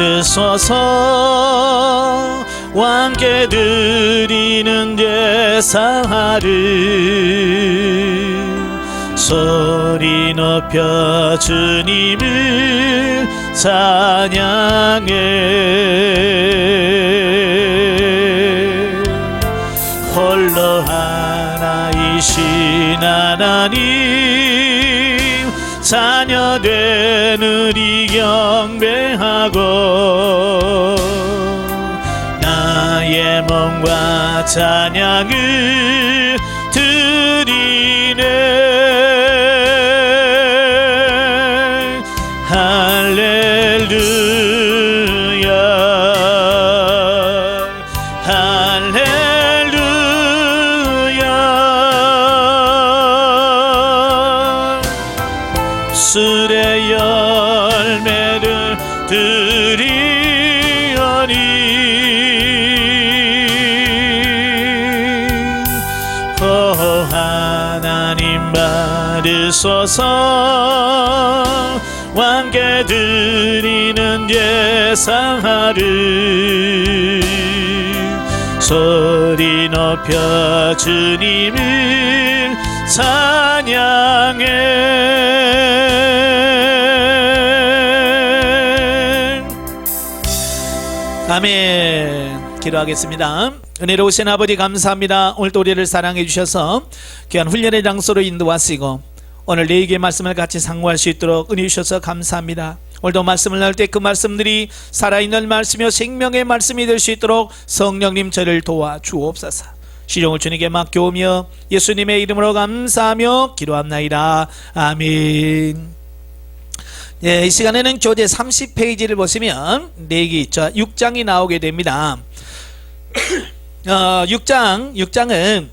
받으소서. 왕께 드리는 제사를 소리 높여 주님을 찬양해. 홀로 하나이신 하나님 자녀된 우리 경배하고 나의 몸과 찬양을 드리네. 할렐루야 할렐루야. 술의 열매를 드리오니 오 하나님 받으소서. 왕께 드리는 제사를 소리 높여 주님을 찬양해. 아멘. 기도하겠습니다. 은혜로우신 아버지 감사합니다. 오늘도 우리를 사랑해 주셔서 귀한 훈련의 장소로 인도하시고 오늘 내게 말씀을 같이 상고할 수 있도록 은혜 주셔서 감사합니다. 오늘도 말씀을 나눌 때 그 말씀들이 살아있는 말씀이요 생명의 말씀이 될 수 있도록 성령님 저를 도와주옵소서. 시종을 주님께 맡겨오며 예수님의 이름으로 감사하며 기도합나이다. 아멘. 예, 이 시간에는 교재 30페이지를 보시면 내기 6장이 나오게 됩니다. 6장은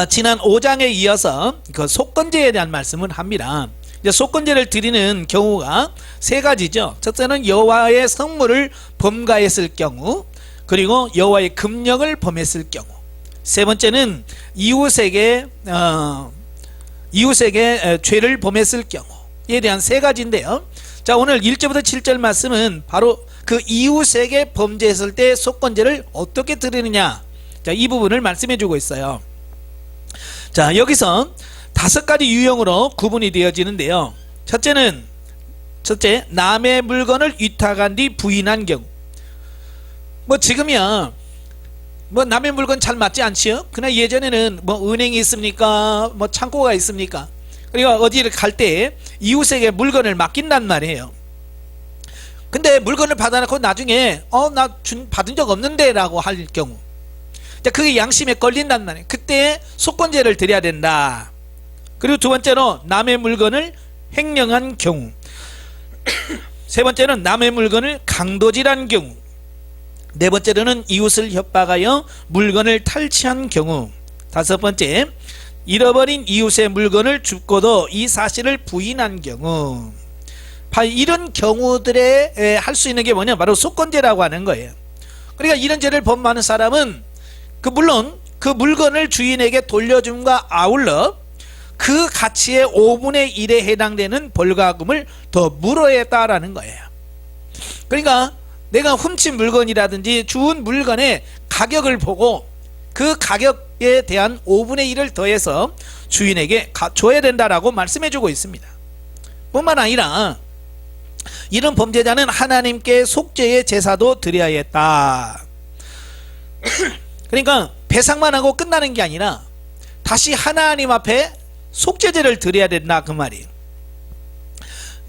지난 5장에 이어서 그 속건제에 대한 말씀을 합니다. 이제 속건제를 드리는 경우가 세 가지죠. 첫째는 여호와의 성물을 범가했을 경우, 그리고 여호와의 금령을 범했을 경우, 세 번째는 이웃에게 죄를 범했을 경우에 대한 세 가지인데요. 자, 오늘 1절부터 7절 말씀은 바로 그 이웃에게 범죄했을 때 속건제를 어떻게 드리느냐, 자, 이 부분을 말씀해 주고 있어요. 자, 여기서 5가지 유형으로 구분이 되어지는데요. 첫째, 남의 물건을 위탁한 뒤 부인한 경우. 뭐 지금이야 뭐 남의 물건 잘 맞지 않지요? 그러나 예전에는 뭐 은행이 있습니까? 뭐 창고가 있습니까? 그리고 어디를 갈 때 이웃에게 물건을 맡긴단 말이에요. 근데 물건을 받아놓고 나중에 나 받은 적 없는데 라고 할 경우, 그게 양심에 걸린단 말이에요. 그때 속건제를 드려야 된다. 그리고 두 번째로 남의 물건을 횡령한 경우, 세 번째는 남의 물건을 강도질한 경우, 네 번째로는 이웃을 협박하여 물건을 탈취한 경우, 다섯 번째 잃어버린 이웃의 물건을 줍고도 이 사실을 부인한 경우. 이런 경우들에 할 수 있는 게 뭐냐, 바로 속건제라고 하는 거예요. 그러니까 이런 죄를 범하는 사람은 물론 그 물건을 주인에게 돌려줌과 아울러 그 가치의 5분의 1에 해당되는 벌가금을 더 물어야겠다라는 거예요. 그러니까 내가 훔친 물건이라든지 주운 물건의 가격을 보고 그 가격에 대한 5분의 1을 더해서 주인에게 줘야 된다라고 말씀해 주고 있습니다. 뿐만 아니라 이런 범죄자는 하나님께 속죄의 제사도 드려야겠다. 그러니까 배상만 하고 끝나는 게 아니라 다시 하나님 앞에 속죄제를 드려야 된다, 그 말이에요.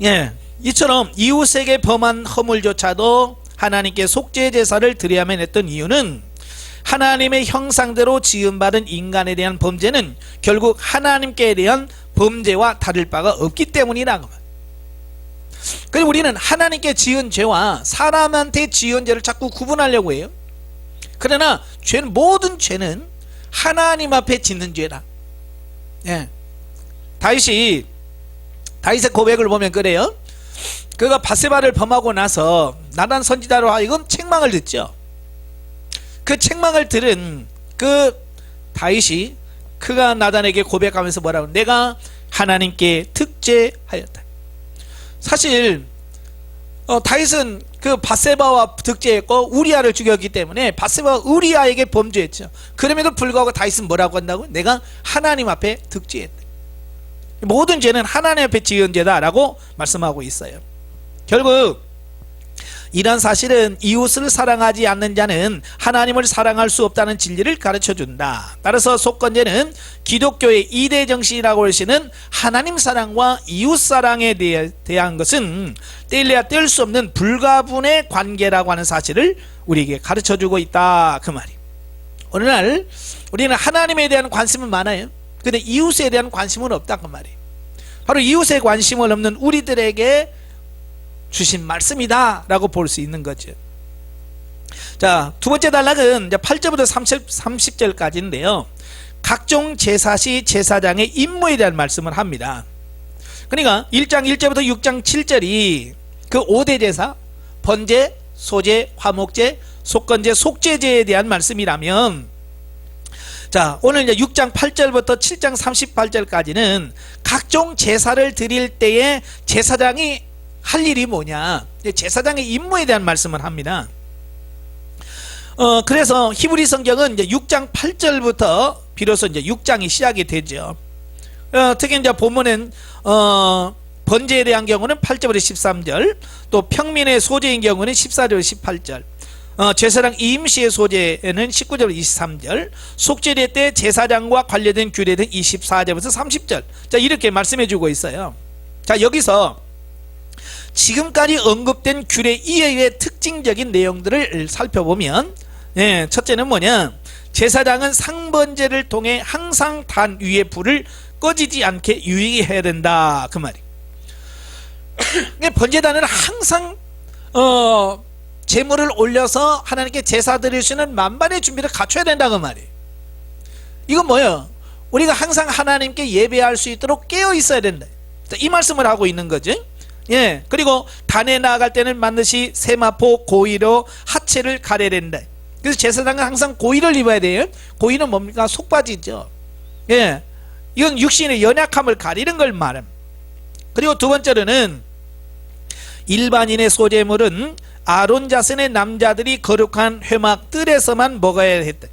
예, 이처럼 이웃에게 범한 허물조차도 하나님께 속죄 제사를 드려야만 했던 이유는 하나님의 형상대로 지음받은 인간에 대한 범죄는 결국 하나님께 대한 범죄와 다를 바가 없기 때문이라고. 그래서 우리는 하나님께 지은 죄와 사람한테 지은 죄를 자꾸 구분하려고 해요. 그러나 모든 죄는 하나님 앞에 짓는 죄다. 예. 다윗의 고백을 보면 그래요. 그가 바세바를 범하고 나서 나단 선지자로 하여금 책망을 듣죠. 그 책망을 들은 그 다윗이 그가 나단에게 고백하면서 뭐라고, 내가 하나님께 특죄하였다. 사실 다윗은 그 밧세바와 득제했고 우리아를 죽였기 때문에 밧세바와 우리아에게 범죄했죠. 그럼에도 불구하고 다윗은 뭐라고 한다고? 내가 하나님 앞에 득제했다. 모든 죄는 하나님 앞에 지은 죄다라고 말씀하고 있어요. 결국 이런 사실은 이웃을 사랑하지 않는 자는 하나님을 사랑할 수 없다는 진리를 가르쳐준다. 따라서 속건제는 기독교의 2대 정신이라고 하시는 하나님 사랑과 이웃 사랑에 대한 것은 떼려야 뗄 수 없는 불가분의 관계라고 하는 사실을 우리에게 가르쳐주고 있다, 그 말이. 오늘날 우리는 하나님에 대한 관심은 많아요. 근데 이웃에 대한 관심은 없다, 그 말이. 바로 이웃에 관심을 없는 우리들에게 주신 말씀이다 라고 볼 수 있는 거죠. 자, 두 번째 단락은 이제 8절부터 30절까지인데요 각종 제사시 제사장의 임무에 대한 말씀을 합니다. 그러니까 1장 1절부터 6장 7절이 그 5대 제사, 번제, 소제, 화목제, 속건제, 속죄제에 대한 말씀이라면, 자, 오늘 이제 6장 8절부터 7장 38절까지는 각종 제사를 드릴 때에 제사장이 할 일이 뭐냐, 제사장의 임무에 대한 말씀을 합니다. 그래서 히브리 성경은 이제 6장 8절부터 비로소 이제 6장이 시작이 되죠. 특히 이제 본문엔 번제에 대한 경우는 8절부터 13절, 또 평민의 소제인 경우는 14절부터 18절, 제사장 이임시의 소제는 19절부터 23절, 속죄제 때 제사장과 관련된 규례는 24절부터 30절. 자, 이렇게 말씀해 주고 있어요. 자, 여기서 지금까지 언급된 규례 이외의 특징적인 내용들을 살펴보면, 첫째는 뭐냐, 제사장은 상번제를 통해 항상 단 위의 불을 꺼지지 않게 유의해야 된다, 그 말이. 번제단은 항상 제물을 올려서 하나님께 제사 드릴 수 있는 만반의 준비를 갖춰야 된다, 그 말이. 이건 뭐예요? 우리가 항상 하나님께 예배할 수 있도록 깨어 있어야 된다, 이 말씀을 하고 있는 거죠. 예, 그리고 단에 나아갈 때는 반드시 세마포 고의로 하체를 가려야 된다. 그래서 제사장은 항상 고의를 입어야 돼요. 고의는 뭡니까? 속바지죠. 예, 이건 육신의 연약함을 가리는 걸 말합니다. 그리고 두 번째로는 일반인의 소제물은 아론 자손의 남자들이 거룩한 회막 뜰에서만 먹어야 했다.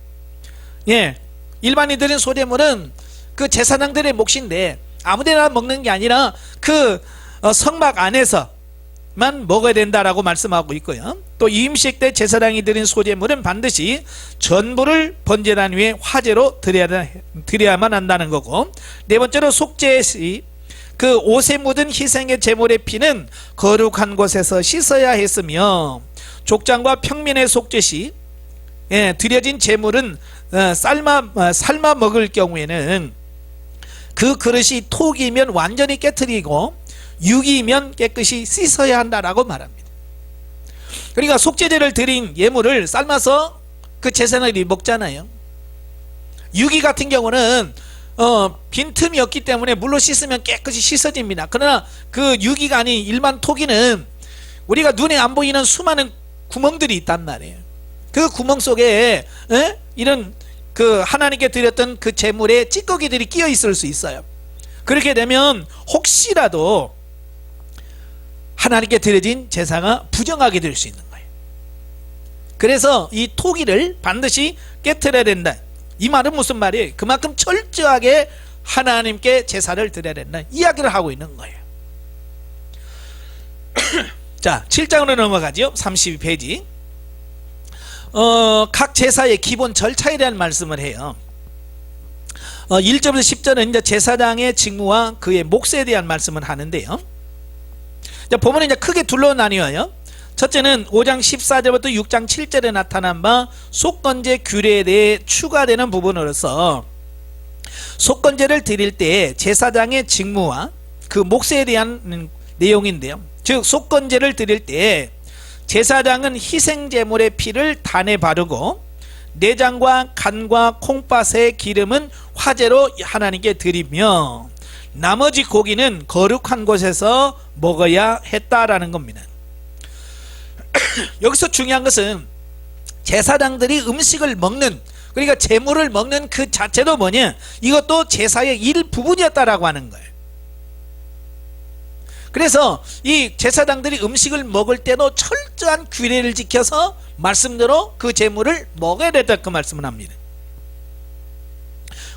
예, 일반인들의 소제물은 그 제사장들의 몫인데 아무데나 먹는 게 아니라 그 성막 안에서만 먹어야 된다라고 말씀하고 있고요. 또 이임식 때 제사장이 드린 소제물은 반드시 전부를 번제단 위에 화제로 드려야만 한다는 거고, 네 번째로 속죄시 그 옷에 묻은 희생의 제물의 피는 거룩한 곳에서 씻어야 했으며, 족장과 평민의 속죄시 드려진 제물은 삶아 먹을 경우에는 그 그릇이 톡이면 완전히 깨트리고 육이면 깨끗이 씻어야 한다라고 말합니다. 그러니까 속죄제를 드린 예물을 삶아서 그 제사장들이 먹잖아요. 유기 같은 경우는 빈틈이 없기 때문에 물로 씻으면 깨끗이 씻어집니다. 그러나 그 유기가 아닌 일반 토기는 우리가 눈에 안 보이는 수많은 구멍들이 있단 말이에요. 그 구멍 속에 이런 그 하나님께 드렸던 그 제물에 찌꺼기들이 끼어 있을 수 있어요. 그렇게 되면 혹시라도 하나님께 드려진 제사가 부정하게 될 수 있는 거예요. 그래서 이 토기를 반드시 깨트려야 된다. 이 말은 무슨 말이에요? 그만큼 철저하게 하나님께 제사를 드려야 된다, 이야기를 하고 있는 거예요. 자, 7장으로 넘어가죠. 32페이지. 각 제사의 기본 절차에 대한 말씀을 해요. 1절부터 10절은 이제 제사장의 직무와 그의 몫에 대한 말씀을 하는데요. 보면 이제 크게 둘로 나뉘어요. 첫째는 5장 14절부터 6장 7절에 나타난 바 속건제 규례에 대해 추가되는 부분으로서 속건제를 드릴 때 제사장의 직무와 그 몫에 대한 내용인데요. 즉 속건제를 드릴 때 제사장은 희생제물의 피를 단에 바르고 내장과 간과 콩팥의 기름은 화제로 하나님께 드리며 나머지 고기는 거룩한 곳에서 먹어야 했다라는 겁니다. 여기서 중요한 것은 제사장들이 음식을 먹는, 그러니까 제물을 먹는 그 자체도 뭐냐, 이것도 제사의 일부분이었다라고 하는 거예요. 그래서 이 제사장들이 음식을 먹을 때도 철저한 규례를 지켜서 말씀대로 그 제물을 먹어야 된다, 그 말씀을 합니다.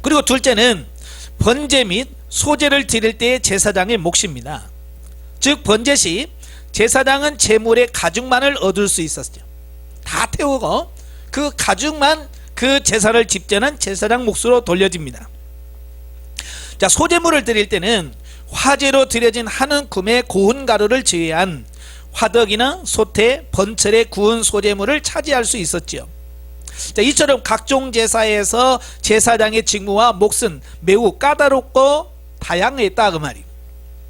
그리고 둘째는 번제 및 소제를 드릴 때의 제사장의 몫입니다. 즉 번제 시 제사장은 제물의 가죽만을 얻을 수 있었죠. 다 태우고 그 가죽만 그 제사를 집전한 제사장 몫으로 돌려집니다. 자, 소제물을 드릴 때는 화제로 드려진 한 움큼의 고운 가루를 제외한 화덕이나 소태, 번철의 구운 소제물을 차지할 수 있었지요. 자, 이처럼 각종 제사에서 제사장의 직무와 몫은 매우 까다롭고 다양했다, 그 말이에요.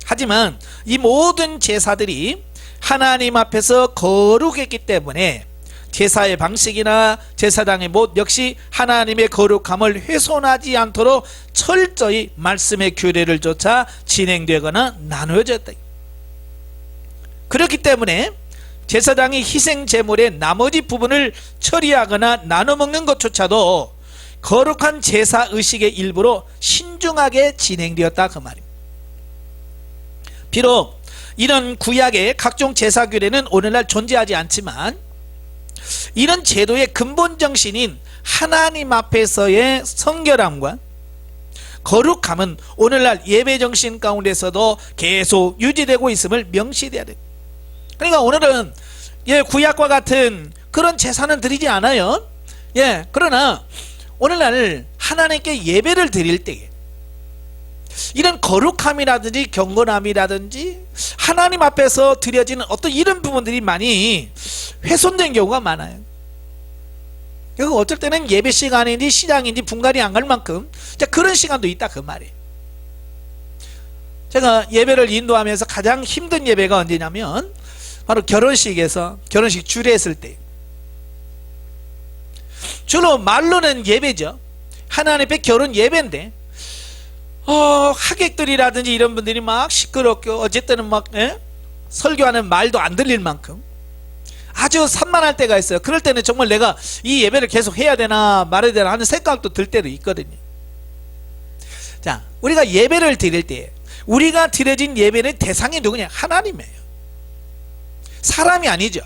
하지만 이 모든 제사들이 하나님 앞에서 거룩했기 때문에 제사의 방식이나 제사장의 못 역시 하나님의 거룩함을 훼손하지 않도록 철저히 말씀의 규례를 쫓아 진행되거나 나누어졌다. 그렇기 때문에 제사장이 희생 제물의 나머지 부분을 처리하거나 나눠 먹는 것조차도 거룩한 제사 의식의 일부로 신중하게 진행되었다, 그 말입니다. 비록 이런 구약의 각종 제사 규례는 오늘날 존재하지 않지만 이런 제도의 근본 정신인 하나님 앞에서의 성결함과 거룩함은 오늘날 예배 정신 가운데서도 계속 유지되고 있음을 명시해야 됩니다. 그러니까 오늘은 구약과 같은 그런 제사는 드리지 않아요. 그러나 오늘날 하나님께 예배를 드릴 때에 이런 거룩함이라든지 경건함이라든지 하나님 앞에서 드려지는 어떤 이런 부분들이 많이 훼손된 경우가 많아요. 그리고 어쩔 때는 예배 시간인지 시장인지 분간이 안 갈 만큼 그런 시간도 있다, 그 말이에요. 제가 예배를 인도하면서 가장 힘든 예배가 언제냐면 바로 결혼식에서 결혼식 주례했을 때, 주로 말로는 예배죠. 하나님 앞에 결혼 예배인데 하객들이라든지 이런 분들이 막 시끄럽게 어쨌든 막 설교하는 말도 안 들릴 만큼 아주 산만할 때가 있어요. 그럴 때는 정말 내가 이 예배를 계속 해야 되나 말아야 되나 하는 생각도 들 때도 있거든요. 자, 우리가 예배를 드릴 때 우리가 드려진 예배는 대상이 누구냐? 하나님이에요. 사람이 아니죠.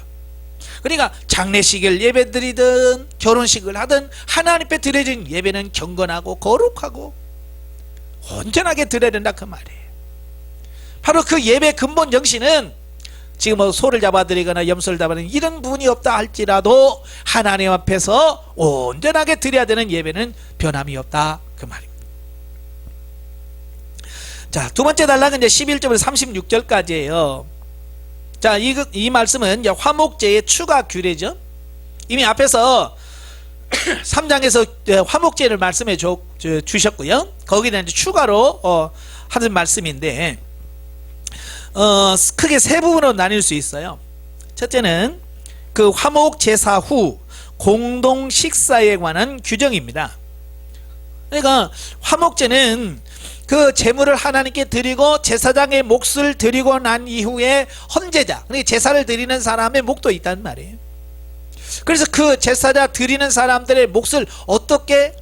그러니까 장례식을 예배드리든 결혼식을 하든 하나님 앞에 드려진 예배는 경건하고 거룩하고 온전하게 드려야 된다, 그 말이에요. 바로 그 예배 근본 정신은 지금 뭐 소를 잡아드리거나 염소를 잡아드리는 이런 부분이 없다 할지라도 하나님 앞에서 온전하게 드려야 되는 예배는 변함이 없다, 그 말입니다. 자, 두 번째 단락은 이제 11절부터 36절까지예요. 자, 이 말씀은 이제 화목제의 추가 규례죠. 이미 앞에서 3장에서 화목제를 말씀해 주셨고요. 거기는 이제 추가로 하는 말씀인데 크게 세 부분으로 나뉠 수 있어요. 첫째는 그 화목 제사 후 공동 식사에 관한 규정입니다. 그러니까 화목제는 그 제물을 하나님께 드리고 제사장의 몫을 드리고 난 이후에 헌제자, 그러니까 제사를 드리는 사람의 몫도 있단 말이에요. 그래서 그 제사자 드리는 사람들의 몫을 어떻게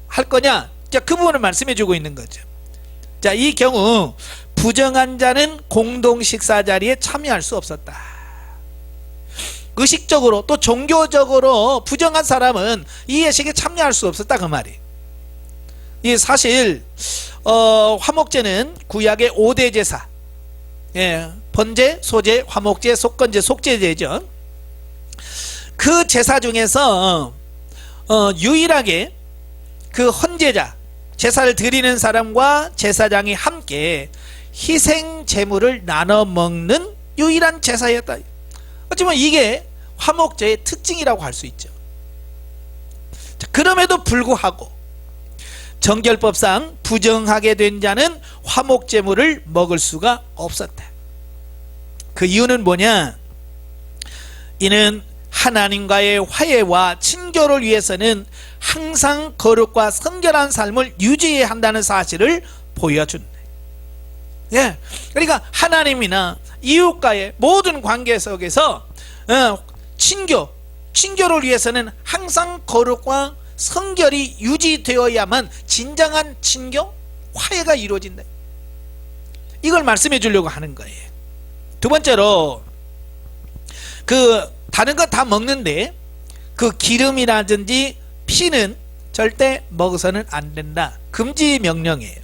할 거냐, 자, 그 부분을 말씀해 주고 있는 거죠. 자, 이 경우 부정한 자는 공동 식사 자리에 참여할 수 없었다. 의식적으로 또 종교적으로 부정한 사람은 이 예식에 참여할 수 없었다, 그 말이에요. 이 사실 화목제는 구약의 5대 제사, 번제, 소제, 화목제, 속건제, 속제제죠. 그 제사 중에서 유일하게 그 헌제자, 제사를 드리는 사람과 제사장이 함께 희생 제물을 나눠 먹는 유일한 제사였다. 어쩌면 이게 화목제의 특징이라고 할 수 있죠. 자, 그럼에도 불구하고 정결법상 부정하게 된 자는 화목제물을 먹을 수가 없었다. 그 이유는 뭐냐? 이는 하나님과의 화해와 친교를 위해서는 항상 거룩과 성결한 삶을 유지해야 한다는 사실을 보여준다. 그러니까 하나님이나 이웃과의 모든 관계 속에서 친교를 위해서는 항상 거룩과 성결이 유지되어야만 진정한 친교, 화해가 이루어진다. 이걸 말씀해 주려고 하는 거예요. 두 번째로 그 다른 거 다 먹는데 그 기름이라든지 피는 절대 먹어서는 안 된다. 금지 명령이에요.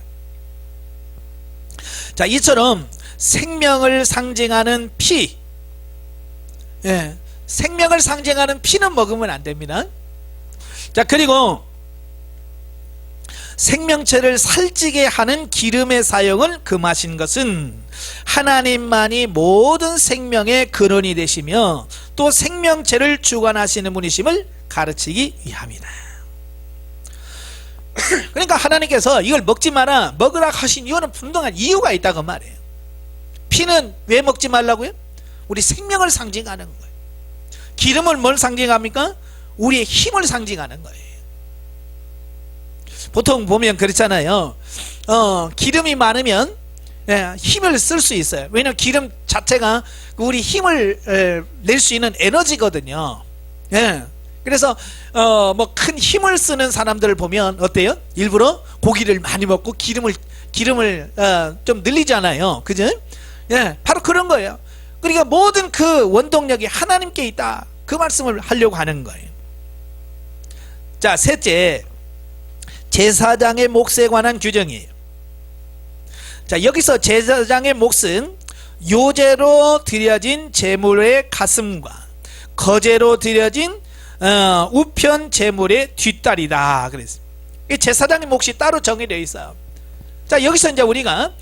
자, 이처럼 생명을 상징하는 피, 예, 생명을 상징하는 피는 먹으면 안 됩니다. 자, 그리고 생명체를 살찌게 하는 기름의 사용을 금하신 것은 하나님만이 모든 생명의 근원이 되시며 또 생명체를 주관하시는 분이심을 가르치기 위함이다. 그러니까 하나님께서 이걸 먹지 마라, 먹으라 하신 이유는 분명한 이유가 있다고 말해요. 피는 왜 먹지 말라고요? 우리 생명을 상징하는 거예요. 기름은 뭘 상징합니까? 우리의 힘을 상징하는 거예요. 보통 보면 그렇잖아요. 기름이 많으면 힘을 쓸 수 있어요. 왜냐하면 기름 자체가 우리 힘을 낼 수 있는 에너지거든요. 그래서 뭐 큰 힘을 쓰는 사람들을 보면 어때요? 일부러 고기를 많이 먹고 기름을 좀 늘리잖아요. 그죠? 바로 그런 거예요. 그러니까 모든 그 원동력이 하나님께 있다, 그 말씀을 하려고 하는 거예요. 자, 셋째, 제사장의 몫에 관한 규정이에요. 자, 여기서 제사장의 몫은 요제로 드려진 제물의 가슴과 거제로 드려진 우편 제물의 뒷다리다 그랬어요. 제사장의 몫이 따로 정해져 있어요. 자, 여기서 이제 우리가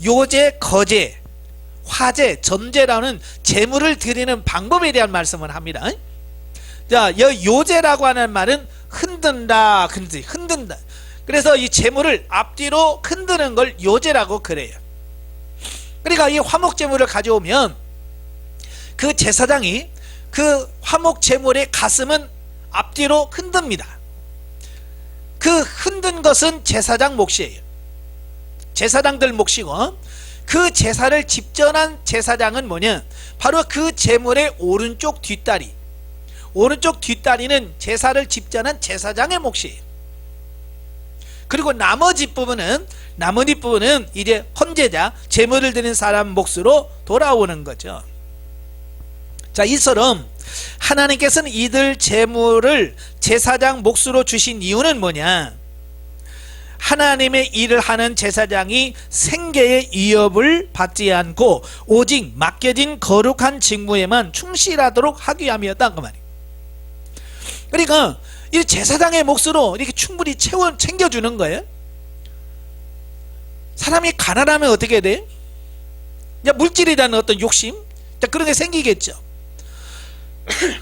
요제, 거제, 화제, 전제라는 제물을 드리는 방법에 대한 말씀을 합니다. 자, 요제라고 하는 말은 흔든다, 흔든다. 그래서 이 제물을 앞뒤로 흔드는 걸 요제라고 그래요. 그러니까 이 화목 제물을 가져오면 그 제사장이 그 화목 제물의 가슴은 앞뒤로 흔듭니다. 그 흔든 것은 제사장 몫이에요. 제사장들 몫이고, 그 제사를 집전한 제사장은 뭐냐? 바로 그 제물의 오른쪽 뒷다리. 오른쪽 뒷다리는 제사를 집전한 제사장의 몫이에요. 그리고 나머지 부분은 이제 헌제자, 제물을 드린 사람 몫으로 돌아오는 거죠. 자, 이처럼 하나님께서는 이들 제물을 제사장 몫으로 주신 이유는 뭐냐? 하나님의 일을 하는 제사장이 생계의 위협을 받지 않고 오직 맡겨진 거룩한 직무에만 충실하도록 하기 위함이었다, 그 말이에요. 그러니까 이 제사장의 몫으로 이렇게 충분히 챙겨주는 거예요. 사람이 가난하면 어떻게 돼? 물질이라는 어떤 욕심, 그런 게 생기겠죠.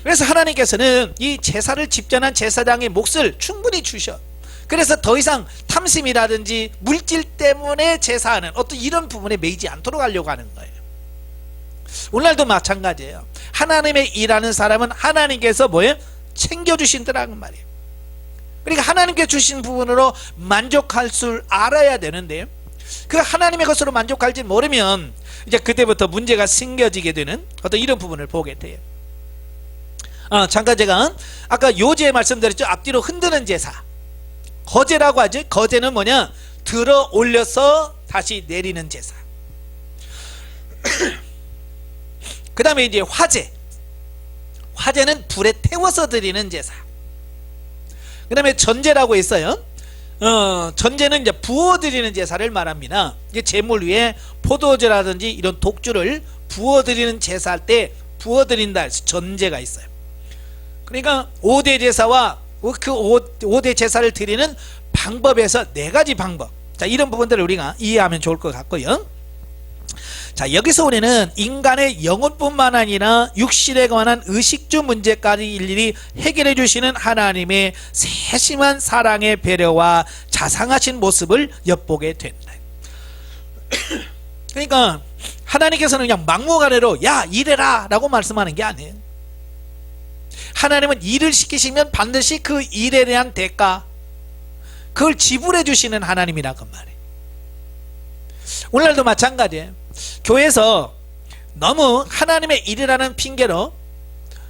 그래서 하나님께서는 이 제사를 집전한 제사장의 몫을 충분히 주셔. 그래서 더 이상 탐심이라든지 물질 때문에 제사하는 어떤 이런 부분에 매이지 않도록 하려고 하는 거예요. 오늘날도 마찬가지예요. 하나님의 일하는 사람은 하나님께서 뭐예요? 챙겨주신다는 말이에요. 그러니까 하나님께 주신 부분으로 만족할 줄 알아야 되는데, 그 하나님의 것으로 만족할지 모르면 이제 그때부터 문제가 생겨지게 되는 어떤 이런 부분을 보게 돼요. 잠깐 제가 아까 요제 말씀드렸죠. 앞뒤로 흔드는 제사, 거제라고 하죠. 거제는 뭐냐? 들어 올려서 다시 내리는 제사. 그 다음에 이제 화제, 화제는 불에 태워서 드리는 제사. 그 다음에 전제라고 있어요. 전제는 이제 부어드리는 제사를 말합니다. 이게 제물 위에 포도주라든지 이런 독주를 부어드리는 제사할 때 부어드린다 해서 전제가 있어요. 그러니까 5대 제사와 그 5대 제사를 드리는 방법에서 4가지 방법, 자, 이런 부분들을 우리가 이해하면 좋을 것 같고요. 자, 여기서 우리는 인간의 영혼뿐만 아니라 육신에 관한 의식주 문제까지 일일이 해결해 주시는 하나님의 세심한 사랑의 배려와 자상하신 모습을 엿보게 된다. 그러니까 하나님께서는 그냥 막무가내로 야 일해라 라고 말씀하는 게 아니에요. 하나님은 일을 시키시면 반드시 그 일에 대한 대가, 그걸 지불해 주시는 하나님이라고 말해요. 오늘날도 마찬가지예요. 교회에서 너무 하나님의 일이라는 핑계로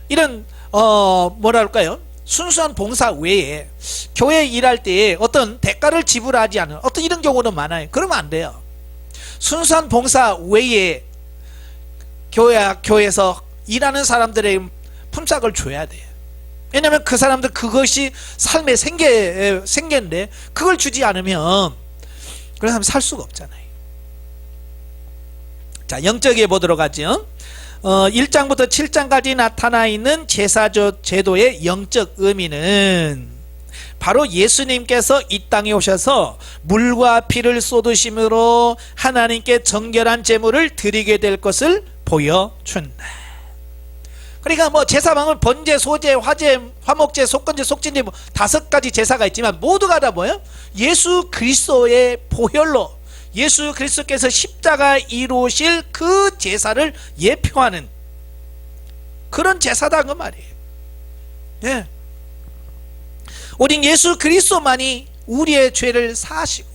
이런 뭐랄까요, 순수한 봉사 외에 교회 일할 때에 어떤 대가를 지불하지 않은 어떤 이런 경우도 많아요. 그러면 안 돼요. 순수한 봉사 외에 교회에서 일하는 사람들의 품삯을 줘야 돼요. 왜냐하면 그 사람들 그것이 삶의 생계인데 그걸 주지 않으면 그런 사람 살 수가 없잖아요. 자, 영적에 보도록 하죠. 1장부터 7장까지 나타나 있는 제사조 제도의 영적 의미는 바로 예수님께서 이 땅에 오셔서 물과 피를 쏟으심으로 하나님께 정결한 제물을 드리게 될 것을 보여준다. 그러니까 뭐 제사방은 번제, 소제, 화제, 화목제, 속건제, 속진제 뭐 5가지 제사가 있지만 모두가 다 뭐예요? 예수 그리스도의 보혈로 예수 그리스도께서 십자가 이루실 그 제사를 예표하는 그런 제사다 그 말이에요. 예. 오직 예수 그리스도만이 우리의 죄를 사하시고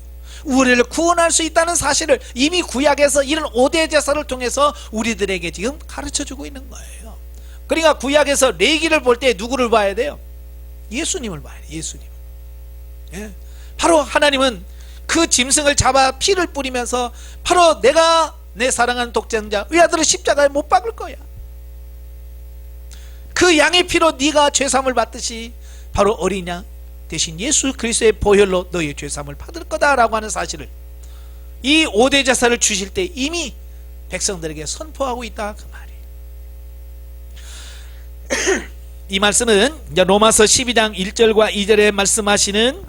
우리를 구원할 수 있다는 사실을 이미 구약에서 이런 5대 제사를 통해서 우리들에게 지금 가르쳐주고 있는 거예요. 그러니까 구약에서 레위기를 볼 때 누구를 봐야 돼요? 예수님을 봐야 돼요. 예수님. 예. 바로 하나님은 그 짐승을 잡아 피를 뿌리면서 바로 내가 내 사랑하는 독생자 외아들을 십자가에 못 박을 거야. 그 양의 피로 네가 죄사함을 받듯이 바로 어린 양 대신 예수 그리스도의 보혈로 너의 죄사함을 받을 거다라고 하는 사실을 이 5대 제사를 주실 때 이미 백성들에게 선포하고 있다 그 말이에요. 이 말씀은 이제 로마서 12장 1절과 2절에 말씀하시는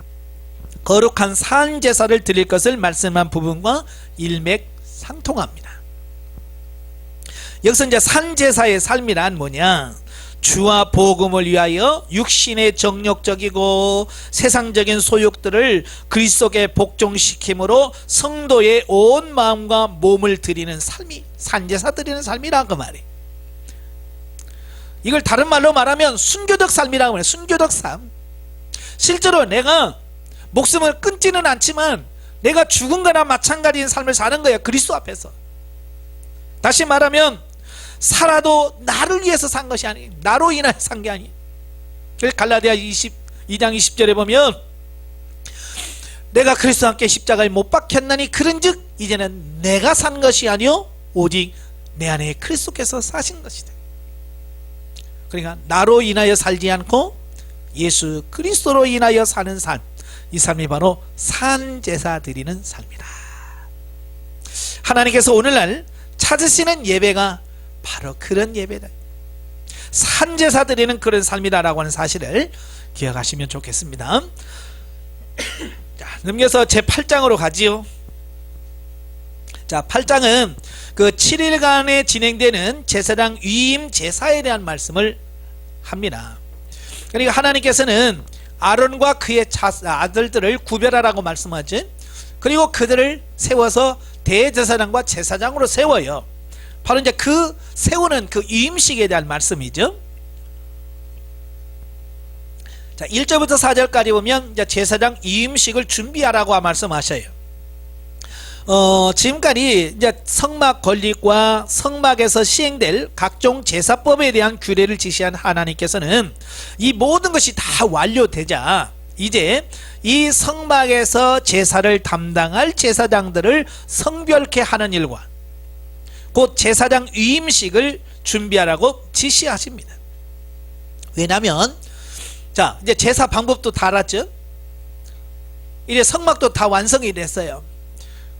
거룩한 산 제사를 드릴 것을 말씀한 부분과 일맥상통합니다. 여기서 이제 산 제사의 삶이란 뭐냐? 주와 복음을 위하여 육신의 정욕적이고 세상적인 소욕들을 그리스도께 복종시킴으로 성도의 온 마음과 몸을 드리는 삶이 산제사 드리는 삶이라 그 말이에요. 이걸 다른 말로 말하면 순교적 삶이라고 해요. 순교적 삶. 실제로 내가 목숨을 끊지는 않지만 내가 죽은 거나 마찬가지인 삶을 사는 거예요. 그리스도 앞에서. 다시 말하면 살아도 나를 위해서 산 것이 아니에요. 나로 인하여 산 게 아니에요. 갈라디아 22장 20절에 보면 내가 그리스도와 함께 십자가에 못 박혔나니 그런즉 이제는 내가 산 것이 아니요 오직 내 안에 그리스도께서 사신 것이다. 그러니까 나로 인하여 살지 않고 예수 그리스도로 인하여 사는 삶, 이 삶이 바로 산제사 드리는 삶이다. 하나님께서 오늘날 찾으시는 예배가 바로 그런 예배다. 산제사 드리는 그런 삶이다라고 하는 사실을 기억하시면 좋겠습니다. 자, 넘겨서 제 8장으로 가지요. 자, 8장은 그 7일간에 진행되는 제사장 위임 제사에 대한 말씀을 합니다. 그러니까 하나님께서는 아론과 그의 아들들을 구별하라고 말씀하지. 그리고 그들을 세워서 대제사장과 제사장으로 세워요. 바로 이제 그 세우는 그 위임식에 대한 말씀이죠. 자, 1절부터 4절까지 보면 이제 제사장 위임식을 준비하라고 말씀하셔요. 지금까지 이제 성막 건립과 성막에서 시행될 각종 제사법에 대한 규례를 지시한 하나님께서는 이 모든 것이 다 완료되자 이제 이 성막에서 제사를 담당할 제사장들을 성별케 하는 일과 곧 제사장 위임식을 준비하라고 지시하십니다. 왜냐하면 자, 이제 제사 방법도 다 알았죠? 이제 성막도 다 완성이 됐어요.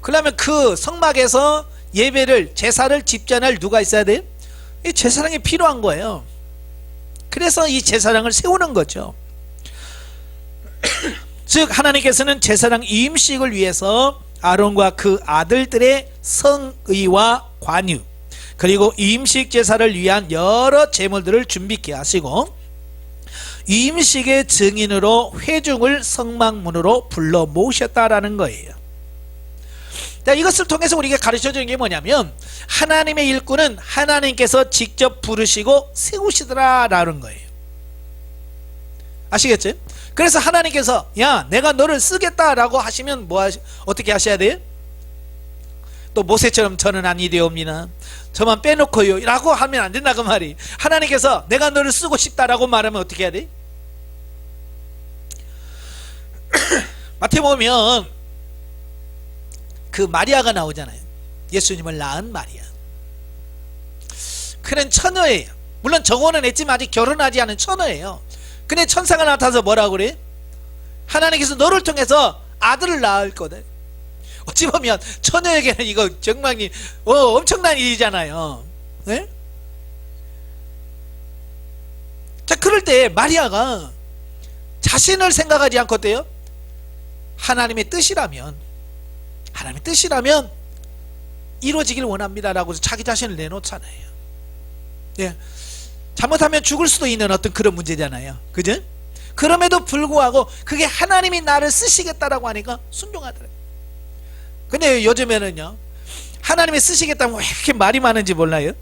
그러면 그 성막에서 예배를 제사를 집전할 누가 있어야 돼요? 이 제사장이 필요한 거예요. 그래서 이 제사장을 세우는 거죠. 즉 하나님께서는 제사장 위임식을 위해서 아론과 그 아들들의 성의와 관유 그리고 위임식 제사를 위한 여러 제물들을 준비케 하시고 위임식의 증인으로 회중을 성막문으로 불러 모으셨다라는 거예요. 자, 이것을 통해서 우리가 가르쳐주는 게 뭐냐면 하나님의 일꾼은 하나님께서 직접 부르시고 세우시더라라는 거예요. 아시겠죠? 그래서 하나님께서 야 내가 너를 쓰겠다라고 하시면 어떻게 하셔야 돼요? 또 모세처럼 저는 아니되옵니다 저만 빼놓고요 라고 하면 안 된다 그 말이. 하나님께서 내가 너를 쓰고 싶다라고 말하면 어떻게 해야 돼? 마태복음 보면 그 마리아가 나오잖아요. 예수님을 낳은 마리아. 그는 처녀예요. 물론 정혼은 했지만 아직 결혼하지 않은 처녀예요. 근데 천사가 나타나서 뭐라고 그래? 하나님께서 너를 통해서 아들을 낳을 거다. 어찌 보면 처녀에게는 이거 정말 엄청난 일이잖아요. 네? 자, 그럴 때 마리아가 자신을 생각하지 않고 어때요? 하나님의 뜻이라면 이루어지길 원합니다라고 자기 자신을 내놓잖아요. 예. 잘못하면 죽을 수도 있는 어떤 그런 문제잖아요. 그죠? 그럼에도 불구하고 그게 하나님이 나를 쓰시겠다라고 하니까 순종하더래요. 근데 요즘에는요, 하나님이 쓰시겠다면 왜 이렇게 말이 많은지 몰라요?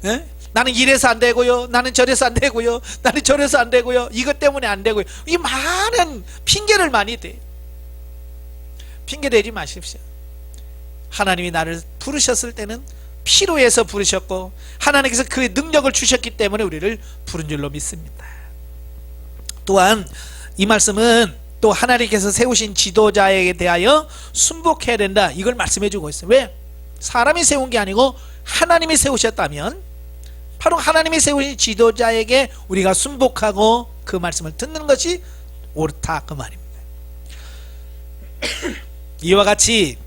예? 나는 이래서 안 되고요, 나는 저래서 안 되고요, 나는 저래서 안 되고요, 이것 때문에 안 되고요. 이 많은 핑계를 많이 대요. 핑계 대지 마십시오. 하나님이 나를 부르셨을 때는 필요해서 부르셨고 하나님께서 그 능력을 주셨기 때문에 우리를 부른 줄로 믿습니다. 또한 이 말씀은 또 하나님께서 세우신 지도자에 대하여 순복해야 된다, 이걸 말씀해 주고 있어요. 왜? 사람이 세운 게 아니고 하나님이 세우셨다면 바로 하나님이 세우신 지도자에게 우리가 순복하고 그 말씀을 듣는 것이 옳다, 그 말입니다. 이와 같이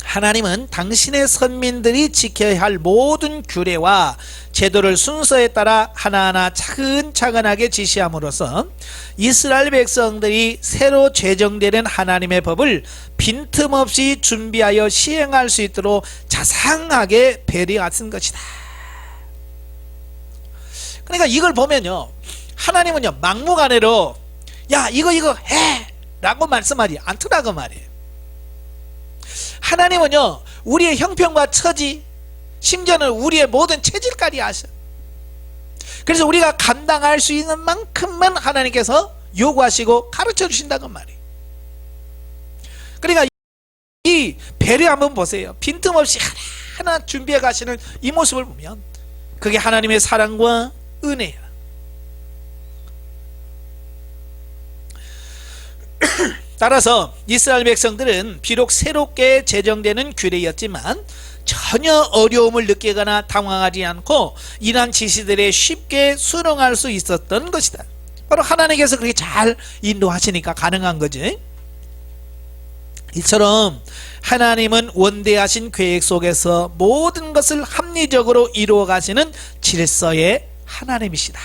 하나님은 당신의 선민들이 지켜야 할 모든 규례와 제도를 순서에 따라 하나하나 차근차근하게 지시함으로써 이스라엘 백성들이 새로 제정되는 하나님의 법을 빈틈없이 준비하여 시행할 수 있도록 자상하게 배려하신 것이다. 그러니까 이걸 보면요, 하나님은요 막무가내로 야 이거 해 라고 말씀하지 않더라고 말이에요. 하나님은요 우리의 형편과 처지, 심지어는 우리의 모든 체질까지 아셔. 그래서 우리가 감당할 수 있는 만큼만 하나님께서 요구하시고 가르쳐 주신다는 말이에요. 그러니까 이 배려 한번 보세요. 빈틈없이 하나하나 준비해 가시는 이 모습을 보면 그게 하나님의 사랑과 은혜야. 따라서 이스라엘 백성들은 비록 새롭게 제정되는 규례였지만 전혀 어려움을 느끼거나 당황하지 않고 이러한 지시들에 쉽게 순응할 수 있었던 것이다. 바로 하나님께서 그렇게 잘 인도하시니까 가능한 거지. 이처럼 하나님은 원대하신 계획 속에서 모든 것을 합리적으로 이루어 가시는 질서의 하나님이시다.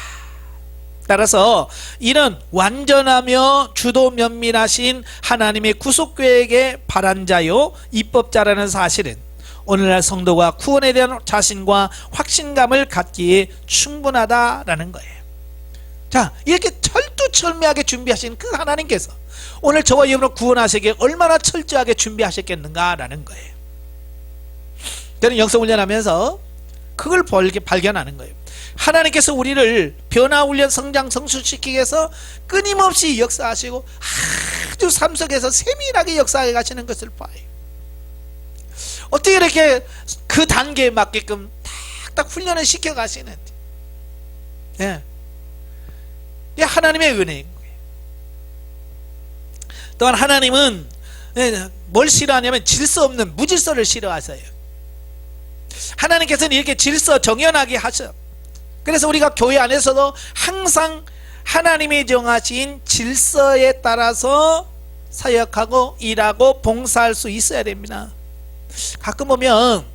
따라서 이런 완전하며 주도 면밀하신 하나님의 구속계획의 발안자요 입법자라는 사실은 오늘날 성도가 구원에 대한 자신과 확신감을 갖기에 충분하다라는 거예요. 자, 이렇게 철두철미하게 준비하신 그 하나님께서 오늘 저와 여러분을 구원하시기에 얼마나 철저하게 준비하셨겠는가라는 거예요. 저는 영성훈련하면서 그걸 발견하는 거예요. 하나님께서 우리를 변화훈련 성장 성숙시키기 위해서 끊임없이 역사하시고 아주 삶 속에서 세밀하게 역사해 가시는 것을 봐요. 어떻게 이렇게 그 단계에 맞게끔 탁탁 훈련을 시켜 가시는지. 예. 이게 하나님의 은혜인 거예요. 또한 하나님은 뭘 싫어하냐면 질서 없는 무질서를 싫어하세요. 하나님께서는 이렇게 질서 정연하게 하셔. 그래서 우리가 교회 안에서도 항상 하나님이 정하신 질서에 따라서 사역하고 일하고 봉사할 수 있어야 됩니다. 가끔 보면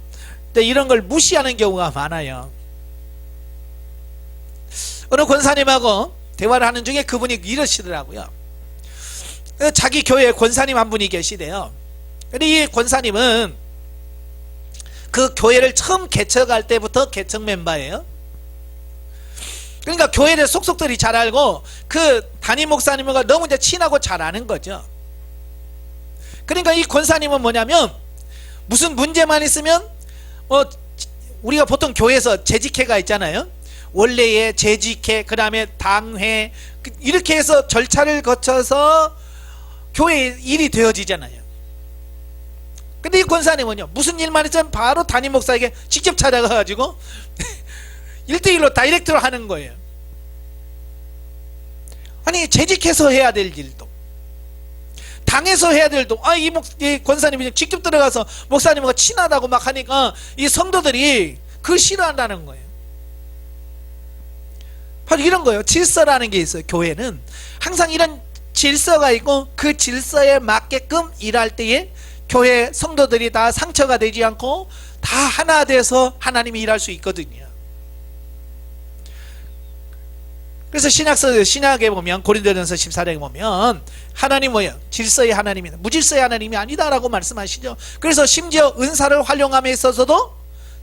이런 걸 무시하는 경우가 많아요. 어느 권사님하고 대화를 하는 중에 그분이 이러시더라고요. 자기 교회에 권사님 한 분이 계시대요. 근데 이 권사님은 그 교회를 처음 개척할 때부터 개척 멤버예요. 그러니까 교회를 속속들이 잘 알고 그 담임 목사님과 너무 이제 친하고 잘 아는 거죠. 그러니까 이 권사님은 뭐냐면 무슨 문제만 있으면 우리가 보통 교회에서 재직회가 있잖아요. 원래의 재직회, 그 다음에 당회, 이렇게 해서 절차를 거쳐서 교회 일이 되어지잖아요. 근데 이 권사님은요 무슨 일만 있으면 바로 담임 목사에게 직접 찾아가가지고 1대1로 다이렉트로 하는 거예요. 아니 재직해서 해야 될 일도 당에서 해야 될 일도 이 권사님이 직접 들어가서 목사님과 친하다고 막 하니까 이 성도들이 그걸 싫어한다는 거예요. 바로 이런 거예요. 질서라는 게 있어요. 교회는 항상 이런 질서가 있고 그 질서에 맞게끔 일할 때에 교회 성도들이 다 상처가 되지 않고 다 하나 돼서 하나님이 일할 수 있거든요. 그래서 신약에 보면 고린도전서 14장에 보면 하나님 뭐예요? 질서의 하나님이다. 무질서의 하나님이 아니다라고 말씀하시죠. 그래서 심지어 은사를 활용함에 있어서도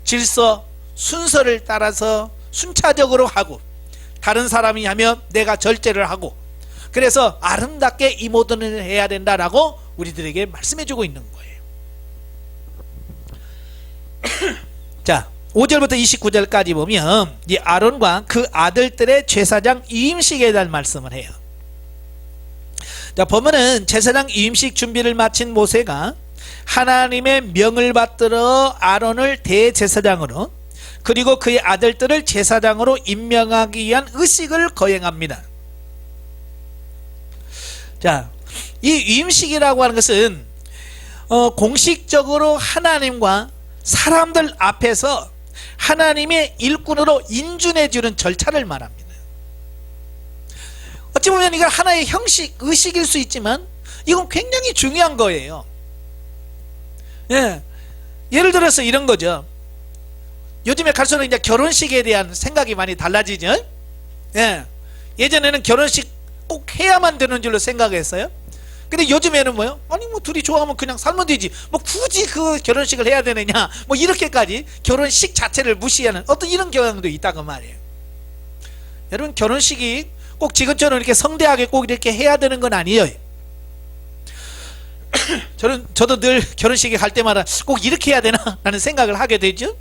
질서, 순서를 따라서 순차적으로 하고 다른 사람이 하면 내가 절제를 하고 그래서 아름답게 이 모든 일을 해야 된다라고 우리들에게 말씀해주고 있는 거예요. 자, 5절부터 29절까지 보면 이 아론과 그 아들들의 제사장 이임식에 대한 말씀을 해요. 자, 보면은 제사장 이임식 준비를 마친 모세가 하나님의 명을 받들어 아론을 대제사장으로 그리고 그의 아들들을 제사장으로 임명하기 위한 의식을 거행합니다. 자, 이 위임식이라고 하는 것은 공식적으로 하나님과 사람들 앞에서 하나님의 일꾼으로 인준해주는 절차를 말합니다. 어찌 보면 이건 하나의 형식, 의식일 수 있지만 이건 굉장히 중요한 거예요. 예. 예를 들어서 이런 거죠. 요즘에 갈수록 이제 결혼식에 대한 생각이 많이 달라지죠. 예. 예전에는 결혼식 꼭 해야만 되는 줄로 생각했어요. 근데 요즘에는 뭐요? 아니 뭐 둘이 좋아하면 그냥 살면 되지. 뭐 굳이 그 결혼식을 해야 되느냐? 뭐 이렇게까지 결혼식 자체를 무시하는 어떤 이런 경향도 있다고 말이에요. 여러분 결혼식이 꼭 지금처럼 이렇게 성대하게 꼭 이렇게 해야 되는 건 아니에요. 저도 늘 결혼식에 갈 때마다 꼭 이렇게 해야 되나? 라는 생각을 하게 되죠.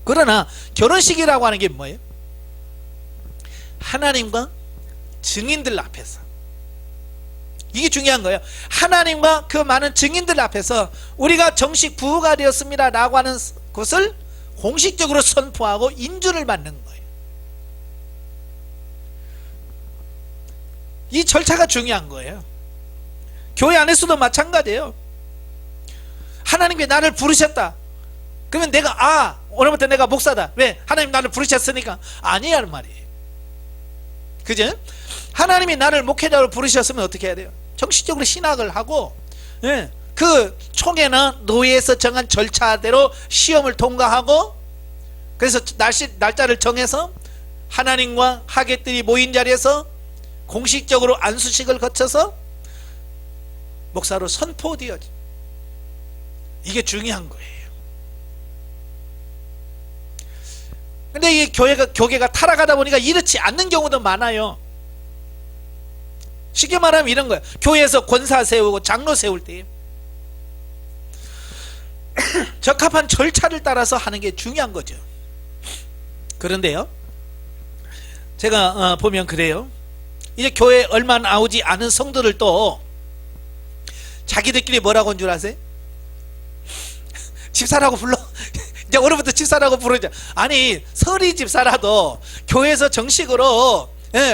그러나 결혼식이라고 하는 게 뭐예요? 하나님과 증인들 앞에서 이게 중요한 거예요. 하나님과 그 많은 증인들 앞에서 우리가 정식 부부가 되었습니다 라고 하는 것을 공식적으로 선포하고 인준을 받는 거예요. 이 절차가 중요한 거예요. 교회 안에서도 마찬가지예요. 하나님이 나를 부르셨다. 그러면 내가 오늘부터 내가 목사다. 왜? 하나님 나를 부르셨으니까. 아니란 말이에요. 그죠? 하나님이 나를 목회자로 부르셨으면 어떻게 해야 돼요? 정식적으로 신학을 하고 그 총회나 노예에서 정한 절차대로 시험을 통과하고 그래서 날짜를 정해서 하나님과 하객들이 모인 자리에서 공식적으로 안수식을 거쳐서 목사로 선포되어지. 이게 중요한 거예요. 근데 이 교계가 타락하다 보니까 이렇지 않는 경우도 많아요. 쉽게 말하면 이런 거예요. 교회에서 권사 세우고 장로 세울 때 적합한 절차를 따라서 하는 게 중요한 거죠. 그런데요, 제가 보면 그래요. 이제 교회에 얼마 나오지 않은 성도들 또 자기들끼리 뭐라고 한 줄 아세요? 집사라고 불러. 이제 오늘부터 집사라고 부르자. 아니 서리 집사라도 교회에서 정식으로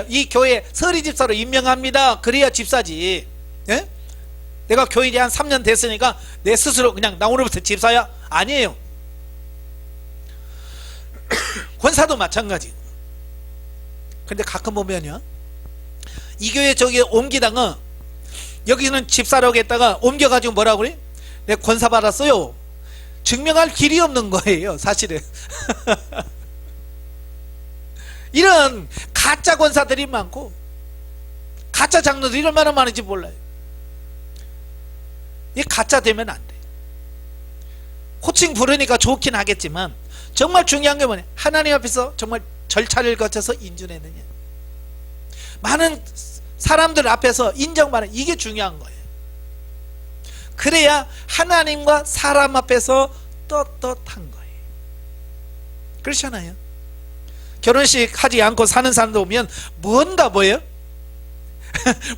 이 교회 서리 집사로 임명합니다. 그래야 집사지. 내가 교인이 한 3년 됐으니까 내 스스로 그냥 나 오늘부터 집사야? 아니에요. 권사도 마찬가지. 근데 가끔 보면요, 이 교회 저기 옮기다가 여기는 집사라고 했다가 옮겨가지고 뭐라고 그래? 내가 권사 받았어요. 증명할 길이 없는 거예요 사실은. 이런 가짜 권사들이 많고 가짜 장로들이 얼마나 많은지 몰라요. 이 가짜 되면 안 돼. 호칭 부르니까 좋긴 하겠지만 정말 중요한 게 뭐냐? 하나님 앞에서 정말 절차를 거쳐서 인준했느냐, 많은 사람들 앞에서 인정받는, 이게 중요한 거예요. 그래야 하나님과 사람 앞에서 떳떳한 거예요. 그렇잖아요. 결혼식 하지 않고 사는 사람도 보면 뭔가 뭐예요?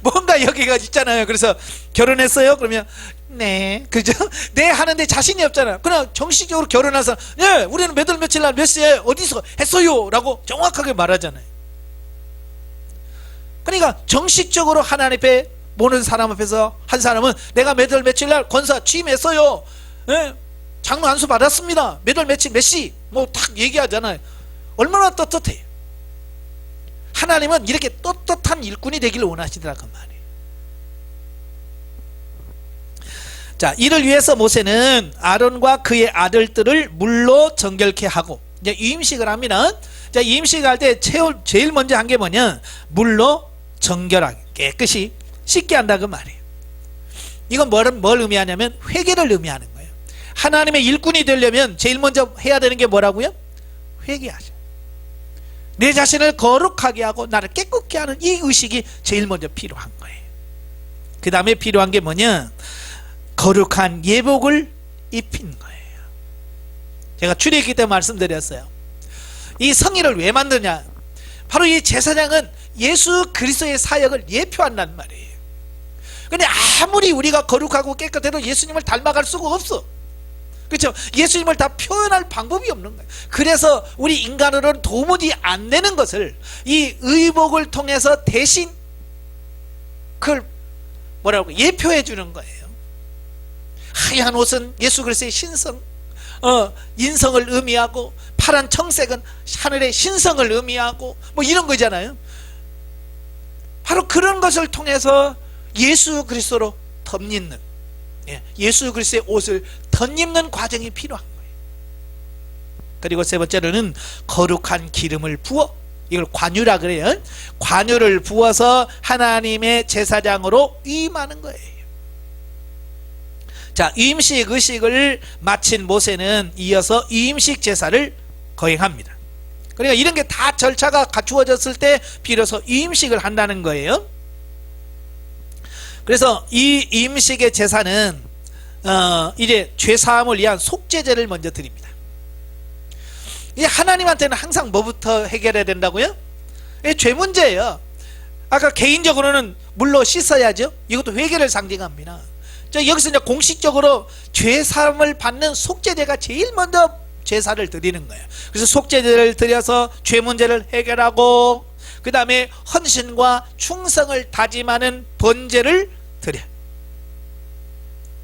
뭔가 여기가 있잖아요. 그래서 결혼했어요? 그러면 네, 그죠? 네 하는데 자신이 없잖아요. 그냥 정식적으로 결혼해서 네, 우리는 몇 월 며칠 날 몇 시에 어디서 했어요 라고 정확하게 말하잖아요. 그러니까 정식적으로 하나님 앞에 모는 사람 앞에서 한 사람은 내가 몇 월 며칠 날 권사 취임했어요, 장로 안수 받았습니다, 몇 월 며칠 몇 시 뭐 딱 얘기하잖아요. 얼마나 떳떳해요. 하나님은 이렇게 떳떳한 일꾼이 되기를 원하시더라고 말이에요. 자, 이를 위해서 모세는 아론과 그의 아들들을 물로 정결케 하고 이제 유임식을 합니다. 자, 유임식 할 때 제일 먼저 한 게 뭐냐? 물로 정결하게 깨끗이 씻게 한다고 말이에요. 이건 뭘 의미하냐면 회개를 의미하는 거예요. 하나님의 일꾼이 되려면 제일 먼저 해야 되는 게 뭐라고요? 회개하죠. 내 자신을 거룩하게 하고 나를 깨끗게 하는 이 의식이 제일 먼저 필요한 거예요. 그 다음에 필요한 게 뭐냐? 거룩한 예복을 입힌 거예요. 제가 출애굽기 때 말씀드렸어요. 이 성의를 왜 만드냐? 바로 이 제사장은 예수 그리스도의 사역을 예표한단 말이에요. 근데 아무리 우리가 거룩하고 깨끗해도 예수님을 닮아갈 수가 없어. 그렇죠? 예수님을 다 표현할 방법이 없는 거예요. 그래서 우리 인간으로는 도무지 안 되는 것을 이 의복을 통해서 대신 그걸 뭐라고 예표해 주는 거예요. 하얀 옷은 예수 그리스도의 신성, 인성을 의미하고, 파란 청색은 하늘의 신성을 의미하고, 뭐 이런 거잖아요. 바로 그런 것을 통해서 예수 그리스도로 덧입는, 예수 그리스도의 옷을 덧입는 과정이 필요한 거예요. 그리고 세 번째로는 거룩한 기름을 부어, 이걸 관유라 그래요. 관유를 부어서 하나님의 제사장으로 위임하는 거예요. 자, 위임식 의식을 마친 모세는 이어서 위임식 제사를 거행합니다. 그러니까 이런 게 다 절차가 갖추어졌을 때 비로소 위임식을 한다는 거예요. 그래서 이 위임식의 제사는 이제 죄사함을 위한 속죄제를 먼저 드립니다. 이제 하나님한테는 항상 뭐부터 해결해야 된다고요? 죄 문제예요. 아까 개인적으로는 물로 씻어야죠. 이것도 회개를 상징합니다. 여기서 이제 공식적으로 죄사함을 받는 속죄제가 제일 먼저 제사를 드리는 거예요. 그래서 속죄제를 드려서 죄 문제를 해결하고, 그 다음에 헌신과 충성을 다짐하는 번제를 드려요.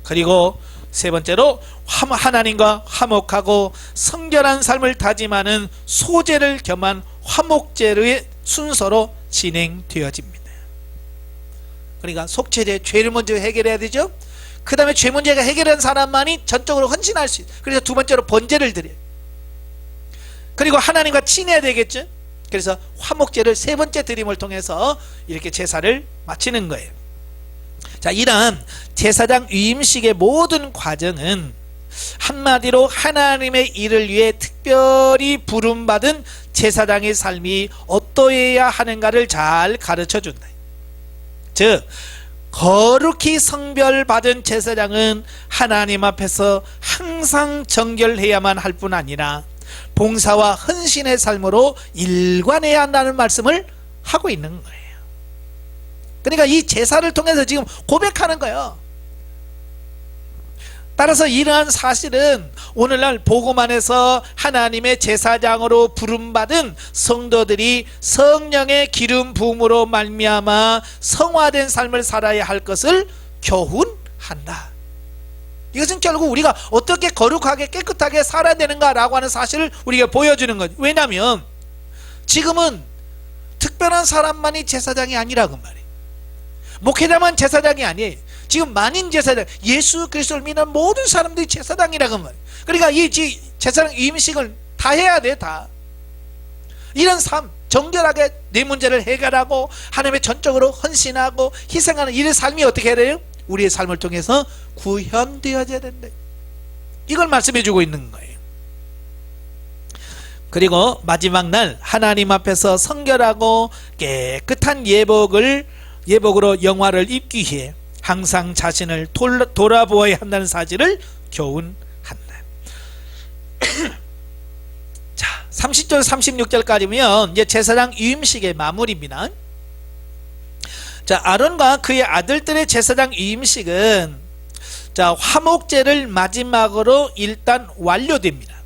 그리고 세 번째로 하나님과 화목하고 성결한 삶을 다짐하는 소제를 겸한 화목제의 순서로 진행되어집니다. 그러니까 속죄제, 죄를 먼저 해결해야 되죠. 그 다음에 죄 문제가 해결한 사람만이 전적으로 헌신할 수 있어요. 그래서 두 번째로 번제를 드려요. 그리고 하나님과 친해야 되겠죠. 그래서 화목제를 세 번째 드림을 통해서 이렇게 제사를 마치는 거예요. 자, 이러한 제사장 위임식의 모든 과정은 한마디로 하나님의 일을 위해 특별히 부름받은 제사장의 삶이 어떠해야 하는가를 잘 가르쳐준다. 즉, 거룩히 성별받은 제사장은 하나님 앞에서 항상 정결해야만 할 뿐 아니라 봉사와 헌신의 삶으로 일관해야 한다는 말씀을 하고 있는 거예요. 그러니까 이 제사를 통해서 지금 고백하는 거예요. 따라서 이러한 사실은 오늘날 복음 안에서 하나님의 제사장으로 부름받은 성도들이 성령의 기름 부음으로 말미암아 성화된 삶을 살아야 할 것을 교훈한다. 이것은 결국 우리가 어떻게 거룩하게 깨끗하게 살아야 되는가라고 하는 사실을 우리가 보여주는 거죠. 왜냐하면 지금은 특별한 사람만이 제사장이 아니라고 말이에요. 목회자만 제사장이 아니에요. 지금 만인 제사장, 예수 그리스도를 믿는 모든 사람들이 제사장이라고 말이에요. 그러니까 이 제사장 위임식을 다 해야 돼, 다. 이런 삶, 정결하게 내 문제를 해결하고 하나님의 전적으로 헌신하고 희생하는 이런 삶이 어떻게 해야 돼요? 우리의 삶을 통해서 구현되어져야 된다. 이걸 말씀해 주고 있는 거예요. 그리고 마지막 날 하나님 앞에서 성결하고 깨끗한 예복으로 영화를 입기 위해 항상 자신을 돌아보아야 한다는 사실을 교훈한다. 자, 30절 36절까지면 이제 제사장 위임식의 마무리입니다. 자, 아론과 그의 아들들의 제사장 위임식은 자, 화목제를 마지막으로 일단 완료됩니다.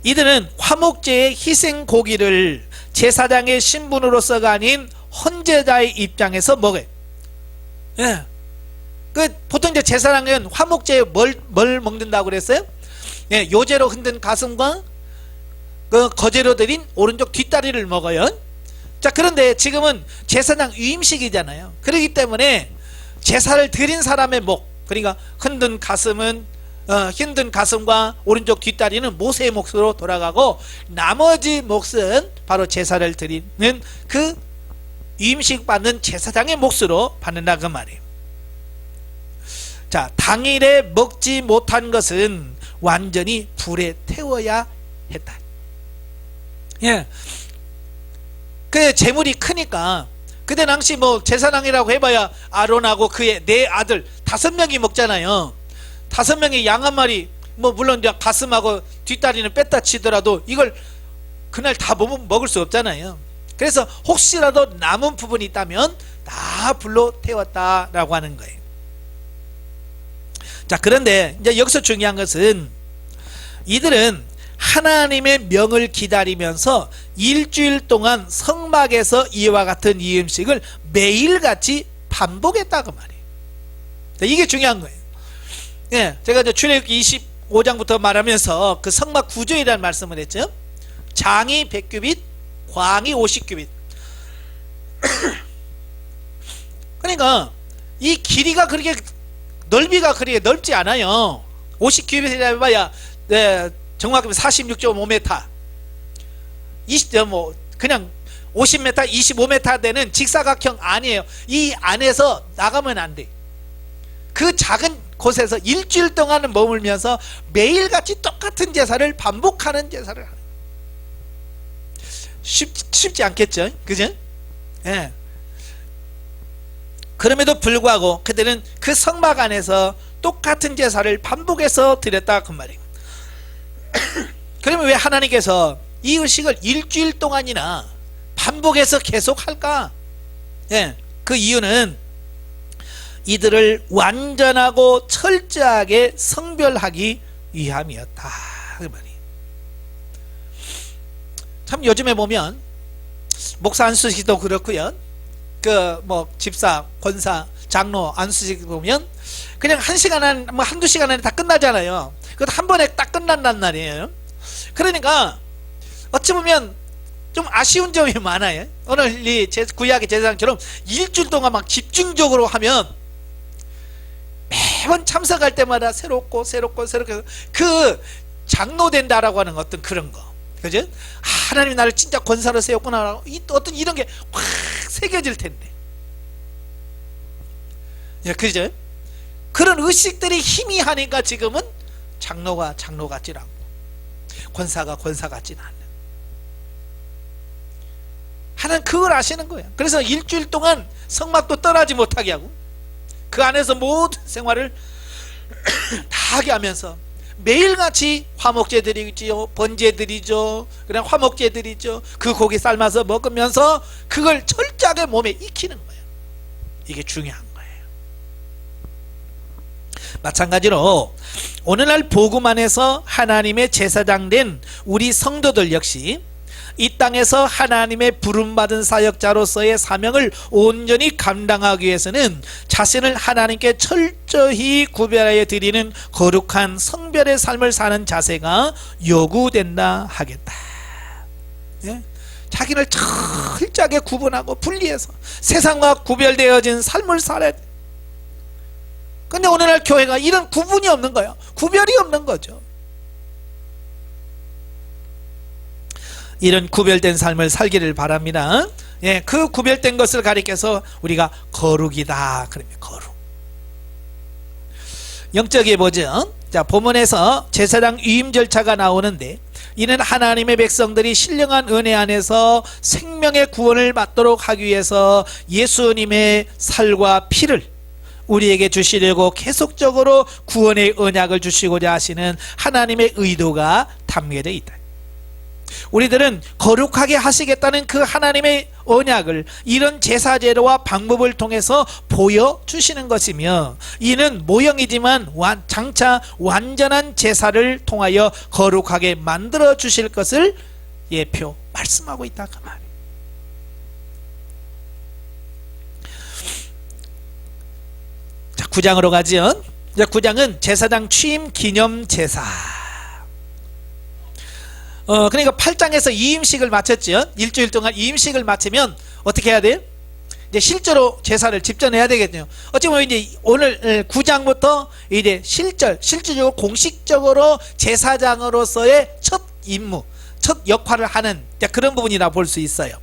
이들은 화목제의 희생 고기를 제사장의 신분으로서가 아닌 헌제자의 입장에서 먹어요. 예. 보통 이제 제사장은 화목제에 뭘 먹는다고 그랬어요? 예, 요제로 흔든 가슴과 그 거제로 드린 오른쪽 뒷다리를 먹어요. 자, 그런데 지금은 제사장 위임식이잖아요. 그렇기 때문에 제사를 드린 사람의 목, 그러니까 흔든 가슴과 오른쪽 뒷다리는 모세의 몫으로 돌아가고, 나머지 몫은 바로 제사를 드리는 그 위임식 받는 제사장의 몫으로 받는다 그 말이에요. 자, 당일에 먹지 못한 것은 완전히 불에 태워야 했다. 예, 그 재물이 크니까 그때 당시 뭐 제사장이라고 해봐야 아론하고 그의 네 아들 5명이 먹잖아요. 5명이 양 한 마리, 뭐 물론 이제 가슴하고 뒷다리는 뺐다 치더라도 이걸 그날 다 먹을 수 없잖아요. 그래서 혹시라도 남은 부분이 있다면 다 불로 태웠다라고 하는 거예요. 자, 그런데 이제 여기서 중요한 것은 이들은 하나님의 명을 기다리면서 일주일 동안 성막에서 이와 같은 이 음식을 매일같이 반복했다 그 말이에요. 자, 이게 중요한 거예요. 예, 제가 이제 출애굽기 25장부터 말하면서 그 성막 구조이라는 말씀을 했죠. 장이 100규빗, 광이 50규빗. 그러니까 이 길이가 그렇게, 넓이가 그렇게 넓지 않아요. 50규빗이라 해봐야 정확하게 46.5m, 20, 뭐 그냥 50m, 25m 되는 직사각형 아니에요. 이 안에서 나가면 안 돼. 그 작은 곳에서 일주일 동안 머물면서 매일같이 똑같은 제사를 반복하는 제사를 하는. 쉽지 않겠죠, 그죠? 예. 그럼에도 불구하고 그들은 그 성막 안에서 똑같은 제사를 반복해서 드렸다 그 말이에요. 그러면 왜 하나님께서 이 의식을 일주일 동안이나 반복해서 계속 할까? 예, 그 이유는 이들을 완전하고 철저하게 성별하기 위함이었다 그 말이에요. 참 요즘에 보면 목사 안수식도 그렇고요, 그 뭐 집사, 권사, 장로 안수식 보면 그냥 한두 시간 안에 다 끝나잖아요. 그것도 한 번에 딱 끝난단 말이에요. 그러니까 어찌 보면 좀 아쉬운 점이 많아요. 오늘 이 구약의 제사장처럼 일주일 동안 막 집중적으로 하면 매번 참석할 때마다 새롭고 그 장로 된다라고 하는 어떤 그런 거, 그죠? 하나님이 나를 진짜 권사로 세웠구나, 어떤 이런 게 확 새겨질 텐데, 예, 그죠? 그런 의식들이 희미하니까 지금은 장로가 장로 같질 않고 권사가 권사 같지는 않는. 하나님 그걸 아시는 거예요. 그래서 일주일 동안 성막도 떠나지 못하게 하고 그 안에서 모든 생활을 다 하게 하면서 매일같이 화목제 드리죠, 번제 드리죠, 그냥 화목제 드리죠. 그 고기 삶아서 먹으면서 그걸 철저하게 몸에 익히는 거예요. 이게 중요한 거예요. 마찬가지로 오늘날 복음 안에서 하나님의 제사장 된 우리 성도들 역시 이 땅에서 하나님의 부름받은 사역자로서의 사명을 온전히 감당하기 위해서는 자신을 하나님께 철저히 구별하여 드리는 거룩한 성별의 삶을 사는 자세가 요구된다 하겠다. 예? 자기를 철저하게 구분하고 분리해서 세상과 구별되어진 삶을 살아야 돼. 근데 오늘날 교회가 이런 구분이 없는 거예요. 구별이 없는 거죠. 이런 구별된 삶을 살기를 바랍니다. 예, 그 구별된 것을 가리켜서 우리가 거룩이다 그럽니다. 거룩. 영적에 보죠. 자, 본문에서 제사장 위임 절차가 나오는데 이는 하나님의 백성들이 신령한 은혜 안에서 생명의 구원을 받도록 하기 위해서 예수님의 살과 피를 우리에게 주시려고 계속적으로 구원의 언약을 주시고자 하시는 하나님의 의도가 담겨져 있다. 우리들은 거룩하게 하시겠다는 그 하나님의 언약을 이런 제사제도와 방법을 통해서 보여주시는 것이며, 이는 모형이지만 장차 완전한 제사를 통하여 거룩하게 만들어 주실 것을 예표 말씀하고 있다 그 말이에요. 자, 9장으로 가죠. 9장은 제사장 취임 기념 제사. 그러니까 8장에서 이임식을 마쳤죠. 일주일 동안 이임식을 마치면 어떻게 해야 돼요? 이제 실제로 제사를 집전해야 되겠네요. 어찌 보면 이제 오늘 9장부터 이제 실질적으로 공식적으로 제사장으로서의 첫 임무, 첫 역할을 하는 그런 부분이라 볼 수 있어요.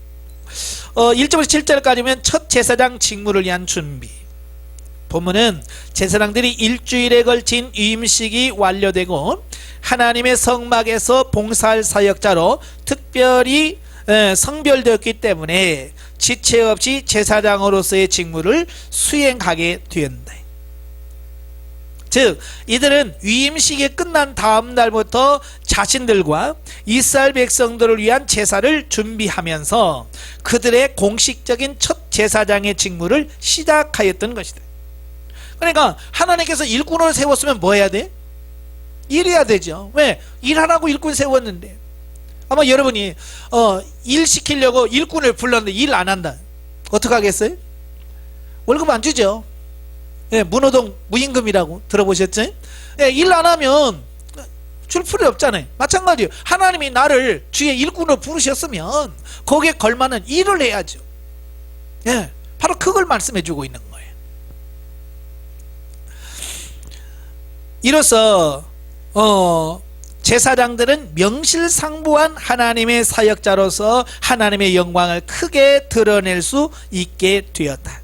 1절부터 7절까지면 첫 제사장 직무를 위한 준비. 본문은 제사장들이 일주일에 걸친 임식이 완료되고 하나님의 성막에서 봉사할 사역자로 특별히 성별되었기 때문에 지체 없이 제사장으로서의 직무를 수행하게 된다. 즉 이들은 위임식이 끝난 다음 날부터 자신들과 이스라엘 백성들을 위한 제사를 준비하면서 그들의 공식적인 첫 제사장의 직무를 시작하였던 것이다. 그러니까 하나님께서 일꾼을 세웠으면 뭐 해야 돼? 일해야 되죠. 왜? 일하라고 일꾼 세웠는데. 아마 여러분이 일 시키려고 일꾼을 불렀는데 일 안 한다. 어떡하겠어요? 월급 안 주죠. 예, 무노동 무임금이라고 들어보셨죠? 예, 일 안 하면 줄 필요 없잖아요. 마찬가지예요. 하나님이 나를 주의 일꾼으로 부르셨으면 거기에 걸맞는 일을 해야죠. 예, 바로 그걸 말씀해 주고 있는 거예요. 이로써 제사장들은 명실상부한 하나님의 사역자로서 하나님의 영광을 크게 드러낼 수 있게 되었다.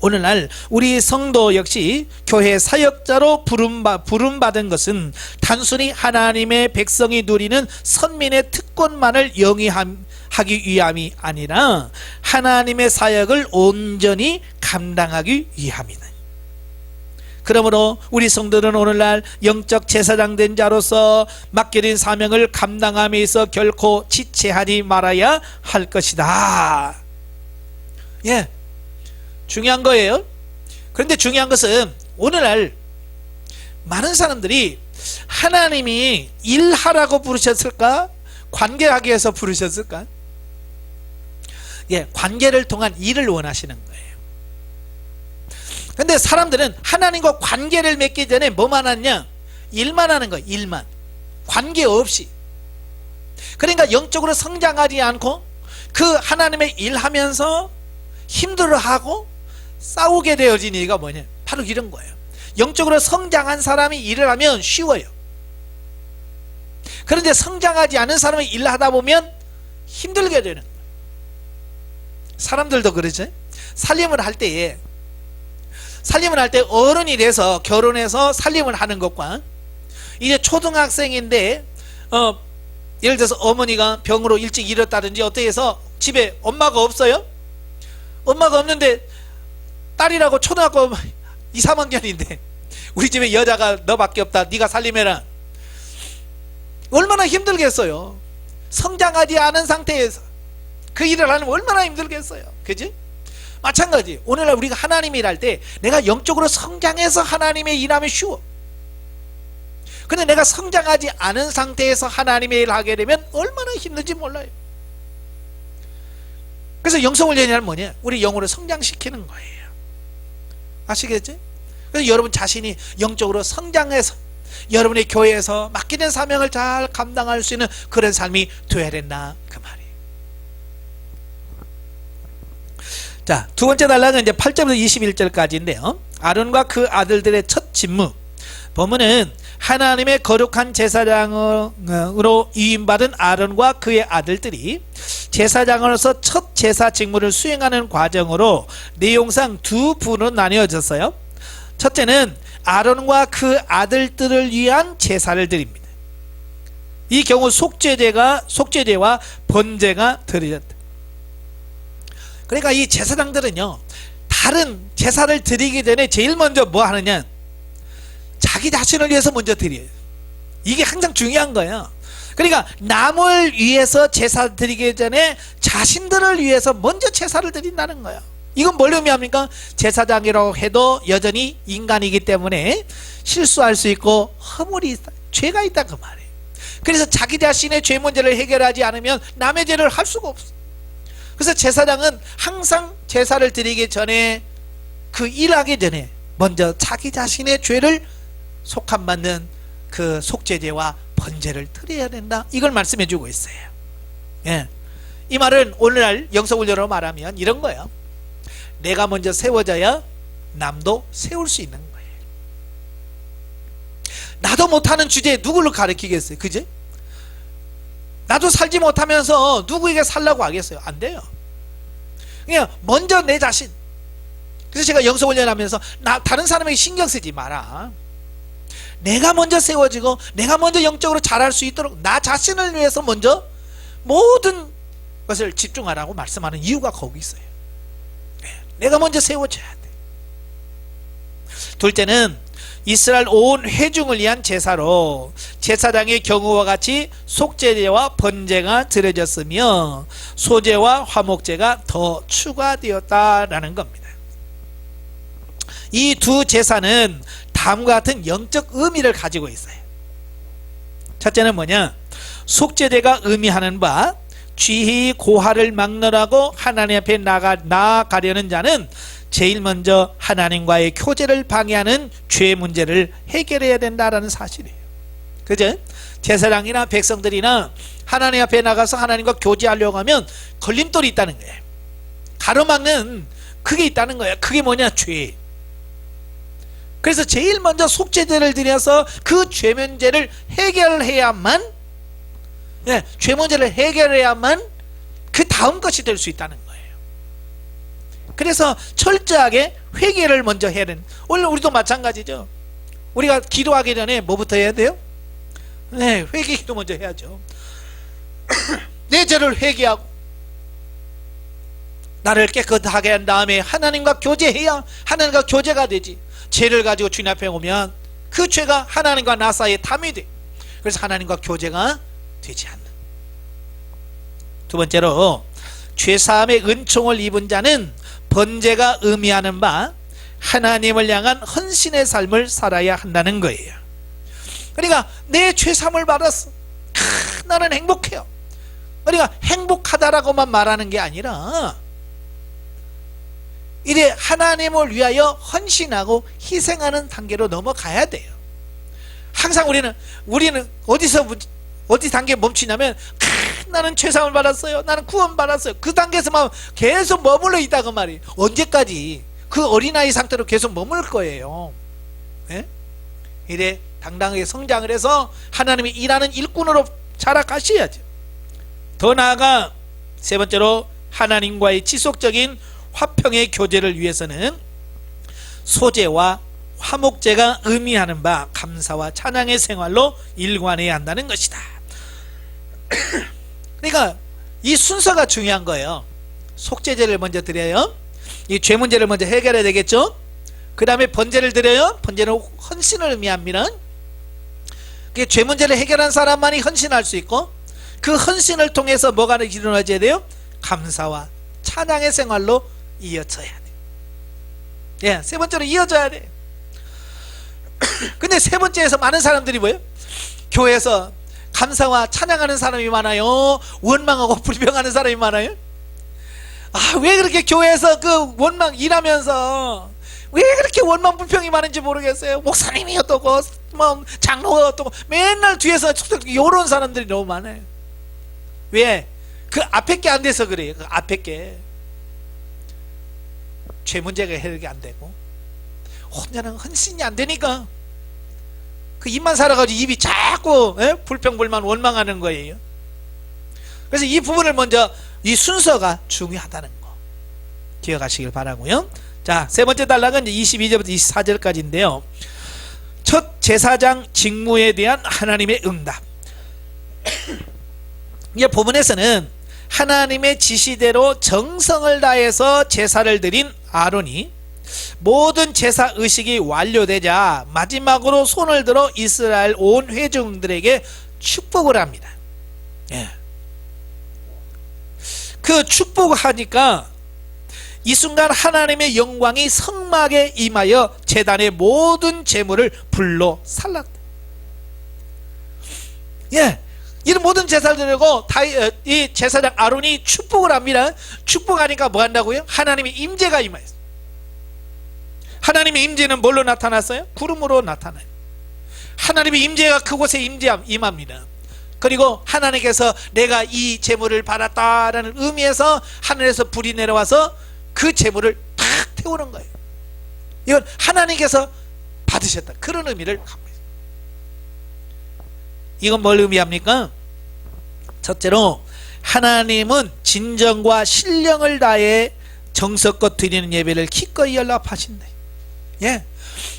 오늘날 우리 성도 역시 교회 사역자로 부름받은 것은 단순히 하나님의 백성이 누리는 선민의 특권만을 영위하기 위함이 아니라 하나님의 사역을 온전히 감당하기 위함이다. 그러므로 우리 성도들은 오늘날 영적 제사장 된 자로서 맡겨진 사명을 감당함에 있어 결코 지체하지 말아야 할 것이다. 예, 중요한 거예요. 그런데 중요한 것은 오늘날 많은 사람들이 하나님이 일하라고 부르셨을까? 관계하기 위해서 부르셨을까? 예, 관계를 통한 일을 원하시는 거예요. 근데 사람들은 하나님과 관계를 맺기 전에 뭐만 하냐? 일만 하는 거예요. 일만. 관계 없이. 그러니까 영적으로 성장하지 않고 그 하나님의 일하면서 힘들어하고 싸우게 되어진 이유가 뭐냐? 바로 이런 거예요. 영적으로 성장한 사람이 일을 하면 쉬워요. 그런데 성장하지 않은 사람이 일을 하다 보면 힘들게 되는 거예요. 사람들도 그러죠. 살림을 할 때 어른이 돼서 결혼해서 살림을 하는 것과 이제 초등학생인데 예를 들어서 어머니가 병으로 일찍 잃었다든지 어떻게 해서 집에 엄마가 없어요? 엄마가 없는데 딸이라고 초등학교 2, 3학년인데 우리 집에 여자가 너밖에 없다, 네가 살림해라. 얼마나 힘들겠어요. 성장하지 않은 상태에서 그 일을 하면 얼마나 힘들겠어요. 그지? 마찬가지 오늘날 우리가 하나님 일할 때 내가 영적으로 성장해서 하나님의 일하면 쉬워. 근데 내가 성장하지 않은 상태에서 하나님의 일을 하게 되면 얼마나 힘든지 몰라요. 그래서 영성훈련이란 뭐냐? 우리 영으로 성장시키는 거예요. 아시겠죠? 그래서 여러분 자신이 영적으로 성장해서 여러분의 교회에서 맡기는 사명을 잘 감당할 수 있는 그런 삶이 되어야 된다, 그 말이에요. 자, 두 번째 단락은 이제 8절부터 21절까지인데요. 아론과 그 아들들의 첫 직무. 본문은 하나님의 거룩한 제사장으로 위임받은 아론과 그의 아들들이 제사장으로서 첫 제사 직무를 수행하는 과정으로 내용상 두 부로 나뉘어졌어요. 첫째는 아론과 그 아들들을 위한 제사를 드립니다. 이 경우 속죄제와 번제가 드려졌다. 그러니까 이 제사장들은요, 다른 제사를 드리기 전에 제일 먼저 뭐 하느냐? 자기 자신을 위해서 먼저 드려요. 이게 항상 중요한 거예요. 그러니까 남을 위해서 제사 드리기 전에 자신들을 위해서 먼저 제사를 드린다는 거예요. 이건 뭘 의미합니까? 제사장이라고 해도 여전히 인간이기 때문에 실수할 수 있고 허물이 있다, 죄가 있다, 그 말이에요. 그래서 자기 자신의 죄 문제를 해결하지 않으면 남의 죄를 할 수가 없어요. 그래서 제사장은 항상 제사를 드리기 전에, 그 일하기 전에 먼저 자기 자신의 죄를 속함받는 그 속죄제와 번제를 드려야 된다. 이걸 말씀해 주고 있어요. 예. 이 말은 오늘날 영성훈련으로 말하면 이런 거예요. 내가 먼저 세워져야 남도 세울 수 있는 거예요. 나도 못하는 주제에 누구를 가르치겠어요? 그지? 나도 살지 못하면서 누구에게 살라고 하겠어요? 안 돼요. 그냥 먼저 내 자신. 그래서 제가 영성훈련하면서 다른 사람에게 신경 쓰지 마라. 내가 먼저 세워지고 내가 먼저 영적으로 자랄 수 있도록 나 자신을 위해서 먼저 모든 것을 집중하라고 말씀하는 이유가 거기 있어요. 내가 먼저 세워져야 돼. 둘째는 이스라엘 온 회중을 위한 제사로 제사장의 경우와 같이 속죄제와 번제가 드려졌으며 소제와 화목제가 더 추가되었다라는 겁니다. 이 두 제사는 다음과 같은 영적 의미를 가지고 있어요. 첫째는 뭐냐? 속죄제가 의미하는 바 쥐히 고하를 막론하고 하나님 앞에 나아가려는 자는 제일 먼저 하나님과의 교제를 방해하는 죄 문제를 해결해야 된다라는 사실이에요. 그죠? 제사장이나 백성들이나 하나님 앞에 나가서 하나님과 교제하려고 하면 걸림돌이 있다는 거예요. 가로막는 그게 있다는 거예요. 그게 뭐냐? 죄. 그래서 제일 먼저 속죄제를 드려서 그 죄 문제를 해결해야만, 죄 문제를 해결해야만 그 다음 것이 될 수 있다는 거예요. 그래서 철저하게 회개를 먼저 해야 되는. 오늘 우리도 마찬가지죠. 우리가 기도하기 전에 뭐부터 해야 돼요? 회개 기도 먼저 해야죠. 내 죄를 회개하고 나를 깨끗하게 한 다음에 하나님과 교제해야 하나님과 교제가 되지. 죄를 가지고 주님 앞에 오면 그 죄가 하나님과 나 사이에 담이 돼. 그래서 하나님과 교제가 되지 않는. 두 번째로 죄사함의 은총을 입은 자는 번제가 의미하는 바 하나님을 향한 헌신의 삶을 살아야 한다는 거예요. 그러니까 내 죄사함을 받았어. 나는 행복해요. 그러니까 행복하다라고만 말하는 게 아니라 이래 하나님을 위하여 헌신하고 희생하는 단계로 넘어가야 돼요. 항상 우리는 어디 단계에 멈추냐면 나는 죄사함을 받았어요. 나는 구원 받았어요. 그 단계에서만 계속 머물러 있다 그 말이에요. 언제까지 그 어린아이 상태로 계속 머물 거예요. 이래 당당하게 성장을 해서 하나님이 일하는 일꾼으로 자라가셔야죠. 더 나아가 세 번째로 하나님과의 지속적인 화평의 교제를 위해서는 소제와 화목제가 의미하는 바 감사와 찬양의 생활로 일관해야 한다는 것이다. 그러니까 이 순서가 중요한 거예요. 속죄제를 먼저 드려요. 이 죄 문제를 먼저 해결해야 되겠죠. 그 다음에 번제를 드려요. 번제는 헌신을 의미합니다. 죄 문제를 해결한 사람만이 헌신할 수 있고 그 헌신을 통해서 뭐가 일어나야 돼요? 감사와 찬양의 생활로 이어져야 돼. 세 번째로 이어져야 돼. 근데 세 번째에서 많은 사람들이 뭐예요? 교회에서 감사와 찬양하는 사람이 많아요? 원망하고 불평하는 사람이 많아요? 왜 그렇게 교회에서 그 원망 일하면서 왜 그렇게 원망 불평이 많은지 모르겠어요. 목사님이 어떠고 뭐 장로가 어떠고 맨날 뒤에서 요런 사람들이 너무 많아요. 왜? 그 앞에 게 안 돼서 그래요. 그 앞에 게 죄 문제가 해결이 안 되고 혼자는 헌신이 안 되니까 그 입만 살아가지고 입이 자꾸 불평불만 원망하는 거예요. 그래서 이 부분을 먼저 이 순서가 중요하다는 거 기억하시길 바라고요. 자, 세 번째 단락은 이제 22절부터 24절까지인데요. 첫 제사장 직무에 대한 하나님의 응답. 이 본문에서는 하나님의 지시대로 정성을 다해서 제사를 드린 아론이 모든 제사 의식이 완료되자 마지막으로 손을 들어 이스라엘 온 회중들에게 축복을 합니다. 그 축복하니까 이 순간 하나님의 영광이 성막에 임하여 제단의 모든 제물을 불로 살랐다. 이런 모든 제사를 드리고 이 제사장 아론이 축복을 합니다. 축복하니까 뭐 한다고요? 하나님의 임재가 임하였어요. 하나님의 임재는 뭘로 나타났어요? 구름으로 나타나요. 하나님의 임재가 그곳에 임합니다. 그리고 하나님께서 내가 이 재물을 받았다라는 의미에서 하늘에서 불이 내려와서 그 재물을 탁 태우는 거예요. 이건 하나님께서 받으셨다, 그런 의미를 갖고 있습니다. 이건 뭘 의미합니까? 첫째로 하나님은 진정과 신령을 다해 정성껏 드리는 예배를 기꺼이 연락하신다. 예,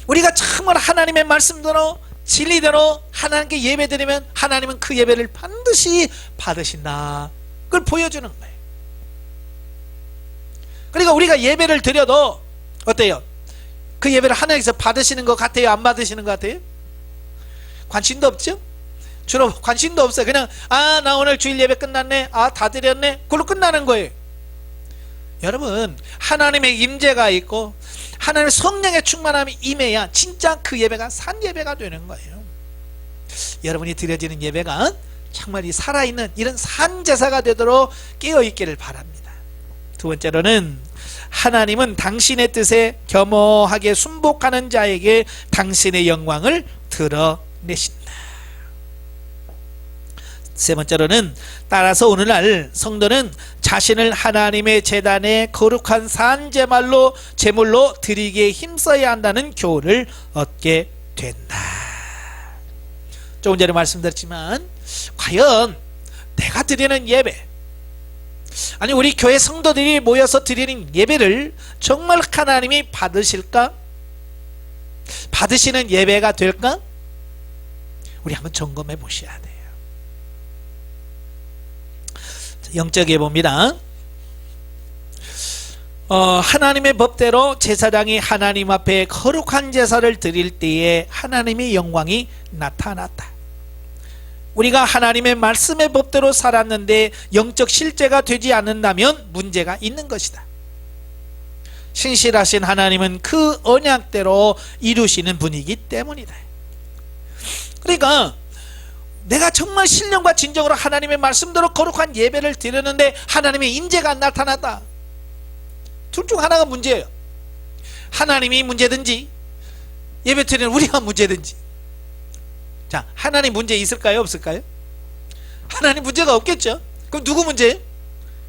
우리가 정말 하나님의 말씀대로 진리대로 하나님께 예배드리면 하나님은 그 예배를 반드시 받으신다, 그걸 보여주는 거예요. 그러니까 우리가 예배를 드려도 어때요? 그 예배를 하나님께서 받으시는 것 같아요? 안 받으시는 것 같아요? 관심도 없죠? 주로 관심도 없어요. 그냥 나 오늘 주일 예배 끝났네, 다 드렸네, 그걸로 끝나는 거예요. 여러분, 하나님의 임재가 있고 하나님의 성령의 충만함이 임해야 진짜 그 예배가 산 예배가 되는 거예요. 여러분이 드려지는 예배가 정말 이 살아있는 이런 산 제사가 되도록 깨어있기를 바랍니다. 두 번째로는 하나님은 당신의 뜻에 겸허하게 순복하는 자에게 당신의 영광을 드러내신다. 세 번째로는 따라서 오늘날 성도는 자신을 하나님의 제단에 거룩한 산제물로 드리기에 힘써야 한다는 교훈을 얻게 된다. 조금 전에 말씀드렸지만 과연 내가 드리는 예배, 아니 우리 교회 성도들이 모여서 드리는 예배를 정말 하나님이 받으실까? 받으시는 예배가 될까? 우리 한번 점검해 보셔야 돼요. 영적 예보입니다. 하나님의 법대로 제사장이 하나님 앞에 거룩한 제사를 드릴 때에 하나님의 영광이 나타났다. 우리가 하나님의 말씀의 법대로 살았는데 영적 실제가 되지 않는다면 문제가 있는 것이다. 신실하신 하나님은 그 언약대로 이루시는 분이기 때문이다. 그러니까 내가 정말 신령과 진정으로 하나님의 말씀대로 거룩한 예배를 드렸는데 하나님의 임재가 안 나타났다. 둘 중 하나가 문제예요. 하나님이 문제든지 예배 드리는 우리가 문제든지. 자, 하나님 문제 있을까요? 없을까요? 하나님 문제가 없겠죠. 그럼 누구 문제예요?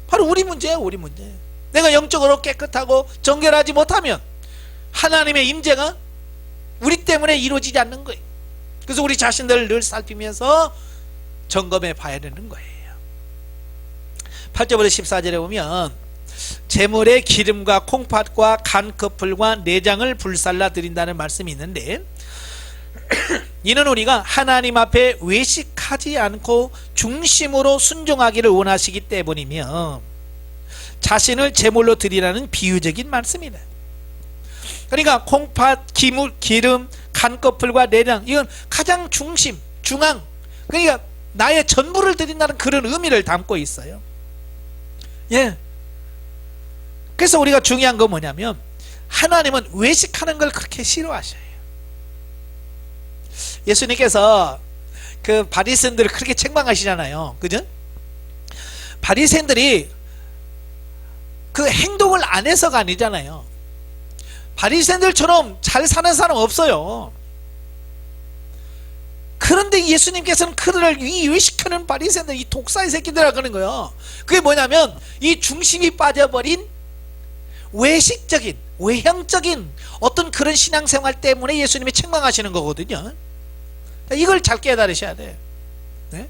바로 우리 문제예요. 우리 문제. 내가 영적으로 깨끗하고 정결하지 못하면 하나님의 임재가 우리 때문에 이루어지지 않는 거예요. 그래서 우리 자신들을 늘 살피면서 점검해 봐야 되는 거예요. 8절부터 14절에 보면 제물의 기름과 콩팥과 간커플과 내장을 불살라 드린다는 말씀이 있는데 이는 우리가 하나님 앞에 외식하지 않고 중심으로 순종하기를 원하시기 때문이며 자신을 제물로 드리라는 비유적인 말씀이다. 그러니까 콩팥, 기름, 간꺼풀과 내장, 이건 가장 중심, 중앙, 그러니까 나의 전부를 드린다는 그런 의미를 담고 있어요. 예. 그래서 우리가 중요한 건 뭐냐면 하나님은 외식하는 걸 그렇게 싫어하셔요. 예수님께서 그 바리새인들을 그렇게 책망하시잖아요. 그죠? 바리새인들이 그 행동을 안 해서가 아니잖아요. 바리새인들처럼 잘 사는 사람 없어요. 그런데 예수님께서는 그들을 이 외식하는 바리새인들, 이 독사의 새끼들이라 그러는 거예요. 그게 뭐냐면 이 중심이 빠져버린 외식적인, 외형적인 어떤 그런 신앙생활 때문에 예수님이 책망하시는 거거든요. 이걸 잘 깨달으셔야 돼요. 네?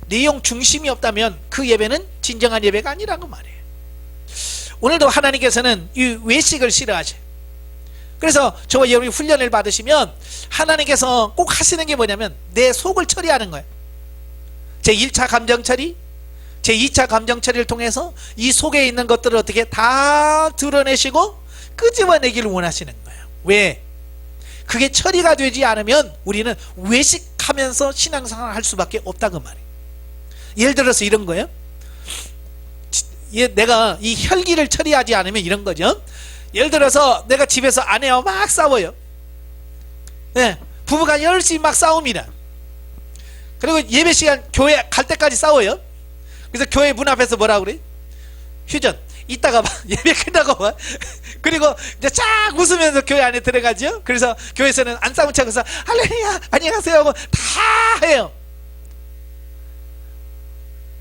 내용 중심이 없다면 그 예배는 진정한 예배가 아니라고 말이에요. 오늘도 하나님께서는 이 외식을 싫어하셔요. 그래서 저와 여러분이 훈련을 받으시면 하나님께서 꼭 하시는 게 뭐냐면 내 속을 처리하는 거예요. 제1차 감정 처리, 제2차 감정 처리를 통해서 이 속에 있는 것들을 어떻게 다 드러내시고 끄집어내기를 원하시는 거예요. 왜? 그게 처리가 되지 않으면 우리는 외식하면서 신앙생활을 할 수밖에 없다고 말이에요. 예를 들어서 이런 거예요. 내가 이 혈기를 처리하지 않으면 이런 거죠. 예를 들어서 내가 집에서 아내와 막 싸워요. 네, 부부가 열심히 막 싸웁니다. 그리고 예배 시간 교회 갈 때까지 싸워요. 그래서 교회 문 앞에서 뭐라 그래? 휴전. 이따가 막 예배 끝나고 막 그리고 이제 쫙 웃으면서 교회 안에 들어가죠. 그래서 교회에서는 안싸움 차고서 할렐루야 안녕하세요 하고 다 해요.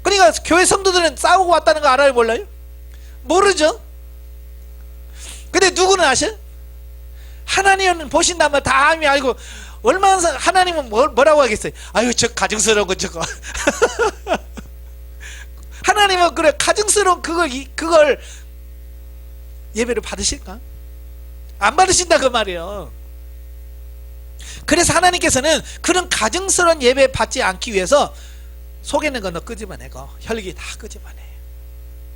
그러니까 교회 성도들은 싸우고 왔다는 거 알아요 몰라요? 모르죠. 근데 누구는 아셔? 하나님은 보신다면 다 이미 알고, 얼마나 하나님은 뭐라고 하겠어요? 아유 저 가증스러운 거 저거 하나님은 그래 가증스러운 그걸 예배를 받으실까? 안 받으신다 그 말이에요. 그래서 하나님께서는 그런 가증스러운 예배 받지 않기 위해서 속에 있는 거 너 끄집어내고 혈기 다 끄집어내.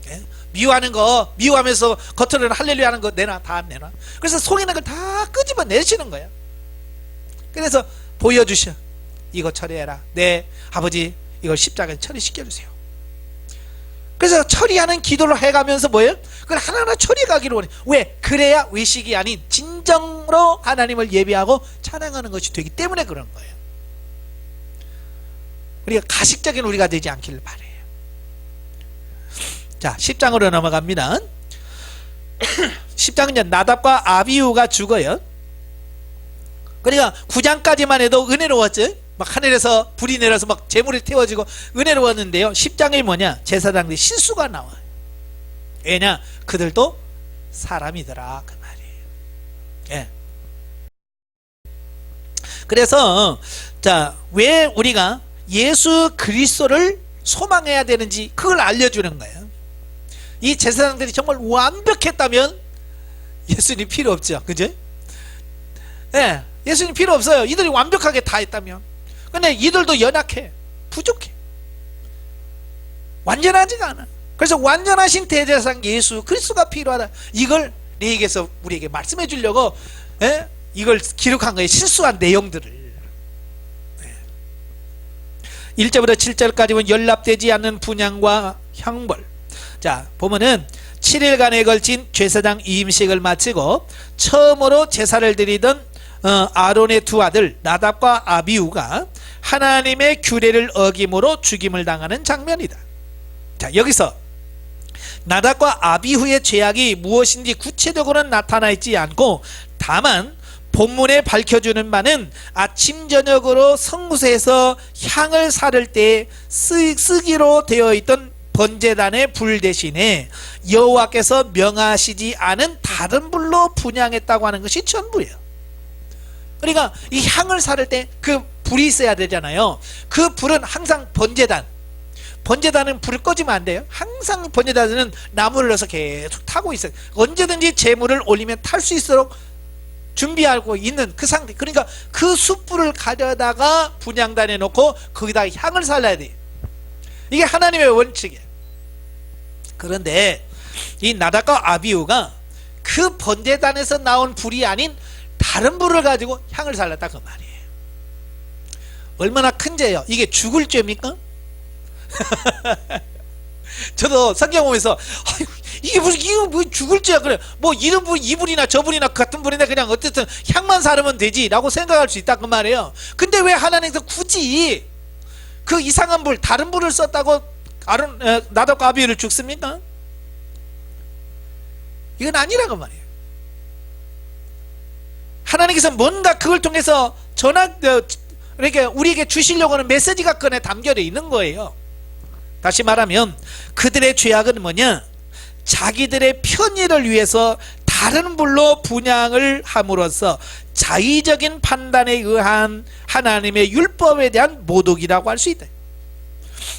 예? 미워하는 거 미워하면서 겉으로는 할렐루야 하는 거 내놔, 다 내놔. 그래서 속에 있는 걸 다 끄집어내시는 거야. 그래서 보여주셔. 이거 처리해라. 네 아버지 이걸 십자가에 처리시켜주세요. 그래서 처리하는 기도를 해가면서 뭐예요? 그걸 하나하나 처리가기를 원해. 왜? 그래야 외식이 아닌 진정으로 하나님을 예배하고 찬양하는 것이 되기 때문에 그런 거예요. 우리가 가식적인 우리가 되지 않기를 바래요. 자 10장으로 넘어갑니다. 10장은 이제 나답과 아비후가 죽어요. 그러니까 9장까지만 해도 은혜로웠죠. 막 하늘에서 불이 내려서 막 재물이 태워지고 은혜로웠는데요. 10장이 뭐냐? 제사장들이 실수가 나와요. 왜냐? 그들도 사람이더라 그 말이에요. 예. 그래서 자, 왜 우리가 예수 그리스도를 소망해야 되는지 그걸 알려주는 거예요. 이 제사장들이 정말 완벽했다면 예수님 필요 없죠. 그죠? 예, 예수님 필요 없어요. 이들이 완벽하게 다 했다면. 근데 이들도 연약해. 부족해. 완전하지가 않아. 그래서 완전하신 대제사장 예수 그리스도가 필요하다. 이걸 레위기에서 우리에게 말씀해 주려고 이걸 기록한 거예요. 실수한 내용들을. 1절부터 7절까지는 연락되지 않는 분향과 형벌. 자 보면은 7일간에 걸친 제사장 이임식을 마치고 처음으로 제사를 드리던 아론의 두 아들 나답과 아비후가 하나님의 규례를 어김으로 죽임을 당하는 장면이다. 자 여기서 나답과 아비후의 죄악이 무엇인지 구체적으로는 나타나 있지 않고, 다만 본문에 밝혀주는 바는 아침 저녁으로 성소에서 향을 사를 때 쓰기로 되어 있던 번제단의 불 대신에 여호와께서 명하시지 않은 다른 불로 분향했다고 하는 것이 전부예요. 그러니까 이 향을 사를 때 그 불이 있어야 되잖아요. 그 불은 항상 번제단은 불을 꺼지면 안 돼요. 항상 번제단은 나무를 넣어서 계속 타고 있어요. 언제든지 제물을 올리면 탈 수 있도록 준비하고 있는 그 상태. 그러니까 그 숯불을 가져다가 분향단에 놓고 거기다 향을 살려야 돼요. 이게 하나님의 원칙이에요. 그런데 이 나답과 아비후가 그 번제단에서 나온 불이 아닌 다른 불을 가지고 향을 살렸다 그 말이에요. 얼마나 큰 죄예요. 이게 죽을 죄입니까? 저도 성경 보면서 이게 뭐 죽을 죄야. 그래 뭐 이런 불 이 불이나 저 불이나 같은 불인데 그냥 어쨌든 향만 사르면 되지 라고 생각할 수 있다 그 말이에요. 근데 왜 하나님께서 굳이 그 이상한 불 다른 불을 썼다고 나답과 아비후를 죽습니까? 이건 아니라고 말이에요. 하나님께서 뭔가 그걸 통해서 그러니까 우리에게 주시려고 하는 메시지가 그 안에 담겨져 있는 거예요. 다시 말하면 그들의 죄악은 뭐냐? 자기들의 편의를 위해서 다른 불로 분향을 함으로써 자의적인 판단에 의한 하나님의 율법에 대한 모독이라고 할 수 있다.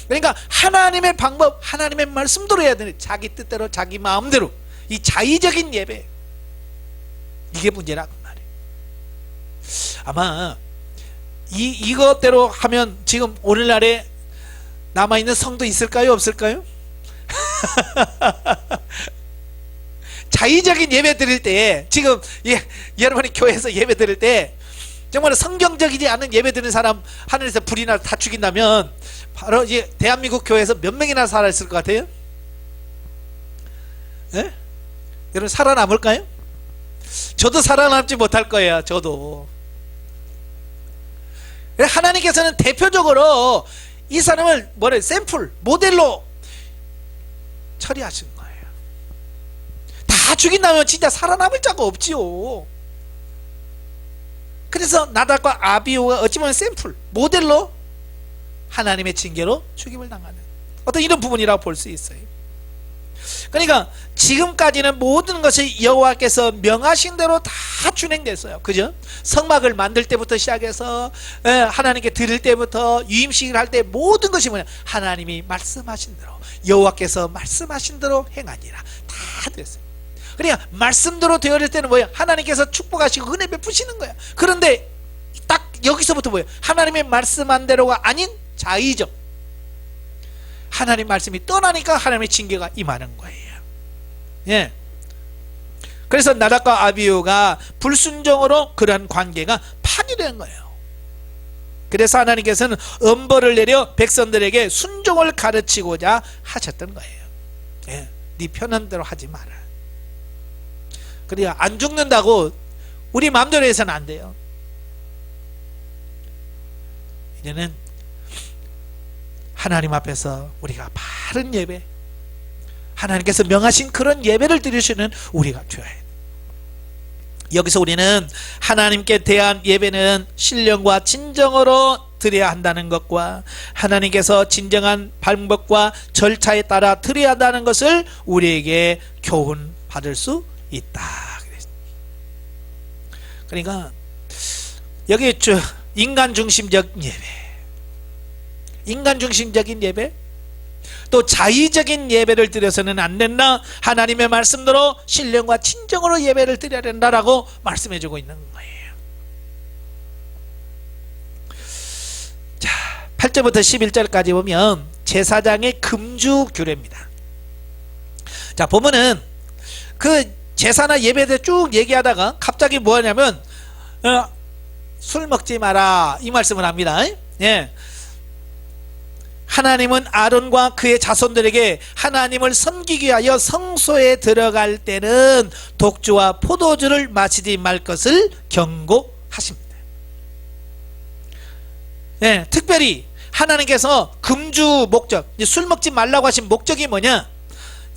그러니까 하나님의 방법, 하나님의 말씀대로 해야 되는, 자기 뜻대로 자기 마음대로 이 자의적인 예배, 이게 문제라고 말이에요. 아마 이것대로 하면 지금 오늘날에 남아있는 성도 있을까요? 없을까요? 자의적인 예배 드릴 때, 지금 여러분이 교회에서 예배 드릴 때 정말 성경적이지 않은 예배 드리는 사람 하늘에서 불이나 다 죽인다면 바로 이제 대한민국 교회에서 몇 명이나 살아있을 것 같아요? 네? 여러분 살아남을까요? 저도 살아남지 못할 거예요. 저도. 하나님께서는 대표적으로 이 사람을 샘플, 모델로 처리하신 거예요. 다 죽인다면 진짜 살아남을 자가 없지요. 그래서 나답과 아비후가 어찌 보면 샘플, 모델로 하나님의 징계로 죽임을 당하는 어떤 이런 부분이라고 볼 수 있어요. 그러니까 지금까지는 모든 것이 여호와께서 명하신 대로 다 준행됐어요. 그죠? 성막을 만들 때부터 시작해서 하나님께 드릴 때부터 유임식을 할 때 모든 것이 뭐냐, 하나님이 말씀하신 대로, 여호와께서 말씀하신 대로 행하니라. 다 됐어요. 그러니까 말씀대로 되어질 때는 뭐예요? 하나님께서 축복하시고 은혜 베푸시는 거야. 그런데 딱 여기서부터 뭐예요? 하나님의 말씀한 대로가 아닌 자의적, 하나님 말씀이 떠나니까 하나님의 징계가 임하는 거예요. 예. 그래서 나답과 아비후가 불순종으로 그런 관계가 파괴된 거예요. 그래서 하나님께서는 엄벌을 내려 백성들에게 순종을 가르치고자 하셨던 거예요. 예. 네 편한 대로 하지 마라. 그래야 안 죽는다고 우리 마음대로 해서는 안 돼요. 이제는 하나님 앞에서 우리가 바른 예배, 하나님께서 명하신 그런 예배를 드리시는 우리가 되어야 해요. 여기서 우리는 하나님께 대한 예배는 신령과 진정으로 드려야 한다는 것과 하나님께서 진정한 방법과 절차에 따라 드려야 한다는 것을 우리에게 교훈 받을 수 있다. 그러니까 여기 인간 중심적 예배, 인간 중심적인 예배, 또 자의적인 예배를 드려서는 안 된다. 하나님의 말씀대로 신령과 진정으로 예배를 드려야 된다라고 말씀해주고 있는 거예요. 자, 8절부터 11절까지 보면 제사장의 금주 규례입니다. 자, 보면은 그 제사나 예배에 대해 쭉 얘기하다가 갑자기 뭐 하냐면 술 먹지 마라 이 말씀을 합니다. 예. 하나님은 아론과 그의 자손들에게 하나님을 섬기기 위하여 성소에 들어갈 때는 독주와 포도주를 마시지 말 것을 경고하십니다. 예, 특별히 하나님께서 금주 목적, 술 먹지 말라고 하신 목적이 뭐냐,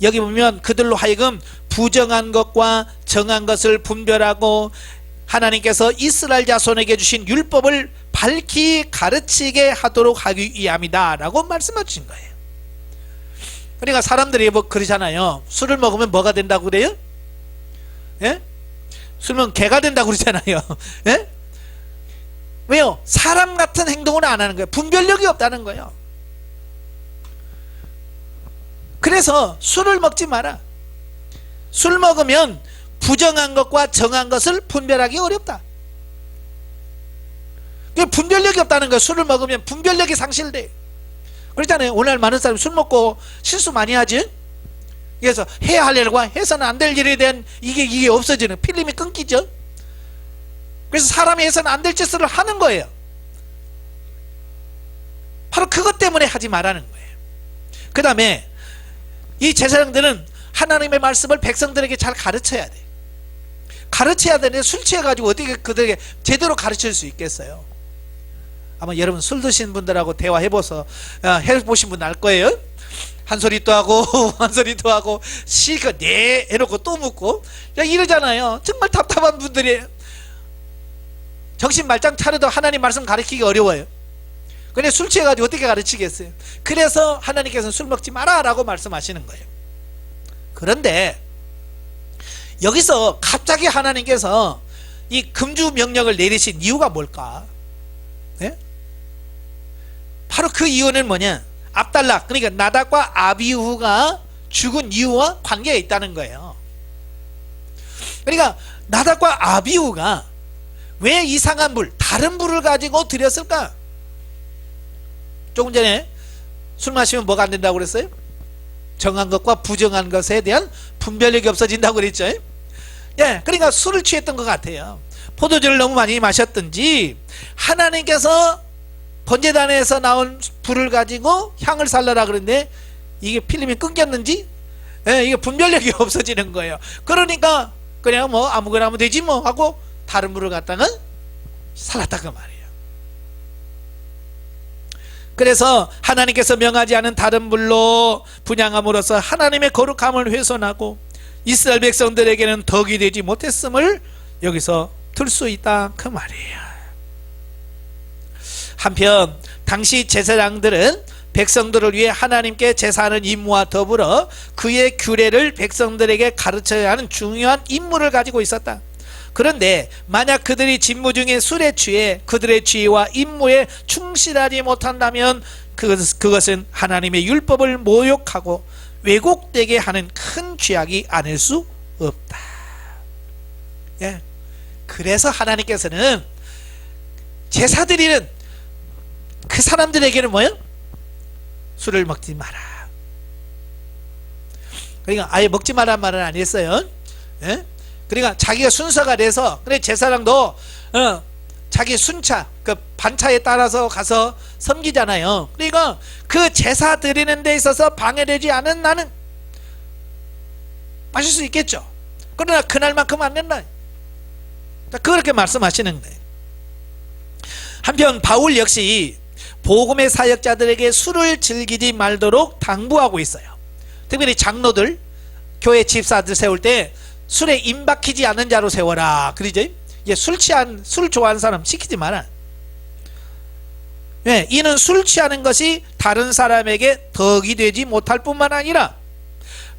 여기 보면 그들로 하여금 부정한 것과 정한 것을 분별하고 하나님께서 이스라엘 자손에게 주신 율법을 밝히 가르치게 하도록 하기 위함이다 라고 말씀해 주신 거예요. 그러니까 사람들이 뭐 그러잖아요. 술을 먹으면 뭐가 된다고 그래요? 예? 술 먹으면 개가 된다고 그러잖아요. 예? 왜요? 사람 같은 행동을 안 하는 거예요. 분별력이 없다는 거예요. 그래서 술을 먹지 마라. 술 먹으면 부정한 것과 정한 것을 분별하기 어렵다. 분별력이 없다는 거예요. 술을 먹으면 분별력이 상실돼. 그렇잖아요. 오늘 많은 사람이 술 먹고 실수 많이 하지. 그래서 해야 하려고 해서는 안 될 일에 대한 이게 없어지는, 필름이 끊기죠. 그래서 사람이 해서는 안 될 짓을 하는 거예요. 바로 그것 때문에 하지 말라는 거예요. 그 다음에 이 제사장들은 하나님의 말씀을 백성들에게 잘 가르쳐야 돼. 가르쳐야 되는데 술 취해가지고 어떻게 그들에게 제대로 가르칠 수 있겠어요? 아마 여러분 술 드신 분들하고 해보신 분 알 거예요. 한 소리 또 하고 한 소리 또 하고 실컷 네 해놓고 또 묻고 이러잖아요. 정말 답답한 분들이 정신 말짱 차려도 하나님 말씀 가르치기 어려워요. 근데 술 취해가지고 어떻게 가르치겠어요? 그래서 하나님께서는 술 먹지 마라 라고 말씀하시는 거예요. 그런데 여기서 갑자기 하나님께서 이 금주 명령을 내리신 이유가 뭘까? 네? 바로 그 이유는 뭐냐? 압달락, 그러니까 나답과 아비후가 죽은 이유와 관계가 있다는 거예요. 그러니까 나답과 아비후가 왜 이상한 불, 다른 불을 가지고 드렸을까? 조금 전에 술 마시면 뭐가 안 된다고 그랬어요? 정한 것과 부정한 것에 대한 분별력이 없어진다고 그랬죠. 예, 그러니까 술을 취했던 것 같아요. 포도주를 너무 많이 마셨든지 하나님께서 번제단에서 나온 불을 가지고 향을 살라라 그랬는데 이게 필름이 끊겼는지 이게 분별력이 없어지는 거예요. 그러니까 그냥 뭐 아무거나 하면 되지 뭐 하고 다른 불을 갖다가 살았다 그 말이에요. 그래서 하나님께서 명하지 않은 다른 불로 분향함으로써 하나님의 거룩함을 훼손하고 이스라엘 백성들에게는 덕이 되지 못했음을 여기서 들 수 있다 그 말이에요. 한편 당시 제사장들은 백성들을 위해 하나님께 제사하는 임무와 더불어 그의 규례를 백성들에게 가르쳐야 하는 중요한 임무를 가지고 있었다. 그런데 만약 그들이 직무 중에 술에 취해 그들의 지위와 임무에 충실하지 못한다면 그것은 하나님의 율법을 모욕하고 왜곡되게 하는 큰 죄악이 아닐 수 없다. 예. 그래서 하나님께서는 제사 드리는 그 사람들에게는 뭐예요? 술을 먹지 마라. 그러니까 아예 먹지 마라는 말은 아니었어요. 예? 그러니까 자기가 순서가 돼서, 그래 제사장도 자기 순차 그 반차에 따라서 가서 섬기잖아요. 그러니까 그 제사 드리는 데 있어서 방해되지 않은 나는 마실 수 있겠죠. 그러나 그날만큼 안 된다. 그렇게 말씀하시는 거예요. 한편 바울 역시 복음의 사역자들에게 술을 즐기지 말도록 당부하고 있어요. 특별히 장로들, 교회 집사들 세울 때 술에 임박히지 않는 자로 세워라. 그러죠? 술 좋아하는 사람 시키지 마라. 네, 이는 술 취하는 것이 다른 사람에게 덕이 되지 못할 뿐만 아니라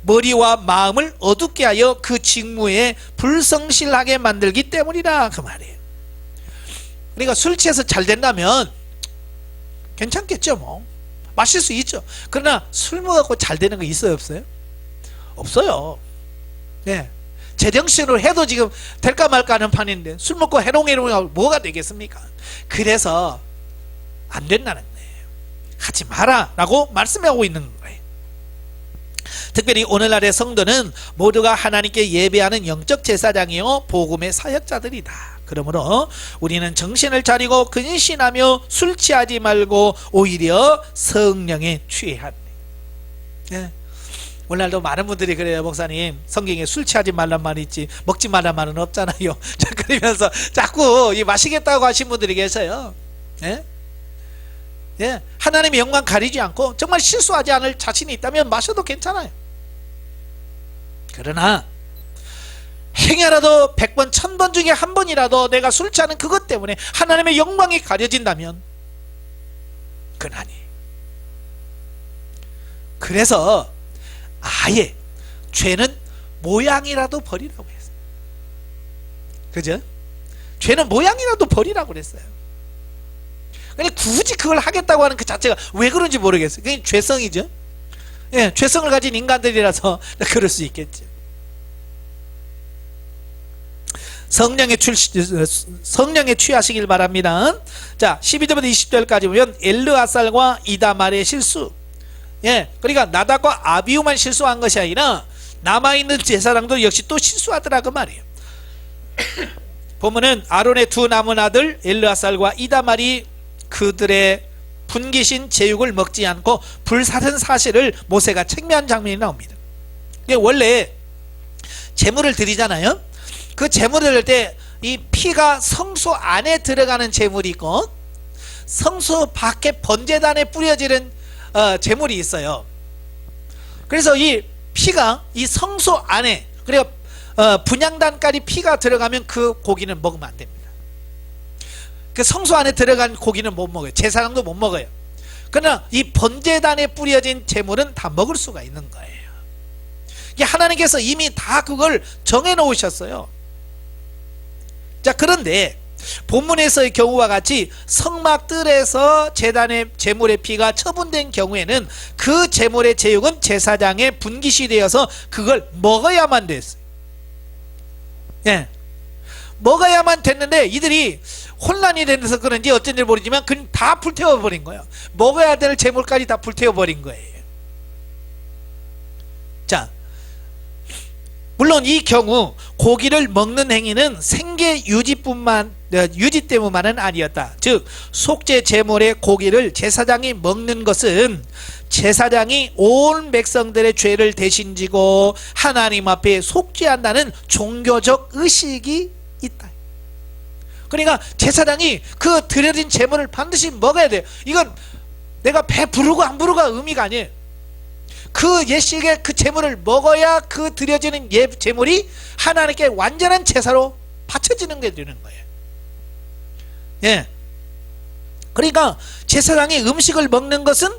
머리와 마음을 어둡게 하여 그 직무에 불성실하게 만들기 때문이다 그 말이에요. 그러니까 술 취해서 잘 된다면 괜찮겠죠. 뭐 마실 수 있죠. 그러나 술 먹고 잘 되는 거 있어요 없어요? 없어요. 네. 제정신으로 해도 지금 될까 말까 하는 판인데 술 먹고 해롱해롱하고 뭐가 되겠습니까? 그래서 안 된다는 거예요. 하지 마라 라고 말씀하고 있는 거예요. 특별히 오늘날의 성도는 모두가 하나님께 예배하는 영적 제사장이요 복음의 사역자들이다. 그러므로 우리는 정신을 차리고 근신하며 술 취하지 말고 오히려 성령에 취해야 합니다. 네. 오늘날도 많은 분들이 그래요. 목사님 성경에 술 취하지 말란 말이 있지 먹지 말란 말은 없잖아요. 자, 그러면서 자꾸 마시겠다고 하신 분들이 계세요. 예? 예, 하나님의 영광 가리지 않고 정말 실수하지 않을 자신이 있다면 마셔도 괜찮아요. 그러나 행여라도 100번 1000번 중에 한 번이라도 내가 술 취하는 그것 때문에 하나님의 영광이 가려진다면 그건 아니에요. 그래서 아예 죄는 모양이라도 버리라고 했어요. 그죠? 죄는 모양이라도 버리라고 그랬어요. 근데 굳이 그걸 하겠다고 하는 그 자체가 왜 그런지 모르겠어요. 그게 죄성이죠. 예, 죄성을 가진 인간들이라서 그럴 수 있겠죠. 성령에 취하시길 바랍니다. 자, 12절부터 20절까지 보면 엘르아살과 이다말의 실수. 예, 그러니까 나답과 아비후만 실수한 것이 아니라 남아있는 제사장도 역시 또 실수하더라 그 말이에요. 보면은 아론의 두 남은 아들 엘르아살과 이다말이 그들의 분기신 제육을 먹지 않고 불사른 사실을 모세가 책망한 장면이 나옵니다. 원래 제물을 드리잖아요. 그 제물을 드릴 때 이 피가 성소 안에 들어가는 제물이 있고 성소 밖에 번제단에 뿌려지는 제물이 있어요. 그래서 이 피가 이 성소 안에, 그리고 분향단까지 피가 들어가면 그 고기는 먹으면 안 됩니다. 그 성소 안에 들어간 고기는 못 먹어요. 제사장도 못 먹어요. 그러나 이 번제단에 뿌려진 제물은 다 먹을 수가 있는 거예요. 이게 하나님께서 이미 다 그걸 정해 놓으셨어요. 자, 그런데 본문에서의 경우와 같이 성막들에서 제단의 제물의 피가 처분된 경우에는 그 제물의 제육은 제사장의 분깃이 되어서 그걸 먹어야만 됐어요. 예, 먹어야만 됐는데 이들이 혼란이 되면서 그런지 어쩐지 모르지만 그냥 다 불태워버린 거예요. 먹어야 될 제물까지 다 불태워버린 거예요. 자, 물론 이 경우 고기를 먹는 행위는 생계 유지 때문만은 아니었다. 즉 속죄 제물의 고기를 제사장이 먹는 것은 제사장이 온 백성들의 죄를 대신 지고 하나님 앞에 속죄한다는 종교적 의식이 있다. 그러니까 제사장이 그 드려진 제물을 반드시 먹어야 돼요. 이건 내가 배 부르고 안 부르고가 의미가 아니에요. 그 예식의 그 제물을 먹어야 그 드려지는 제물이 하나님께 완전한 제사로 바쳐지는 게 되는 거예요. 예. 그러니까 제사장이 음식을 먹는 것은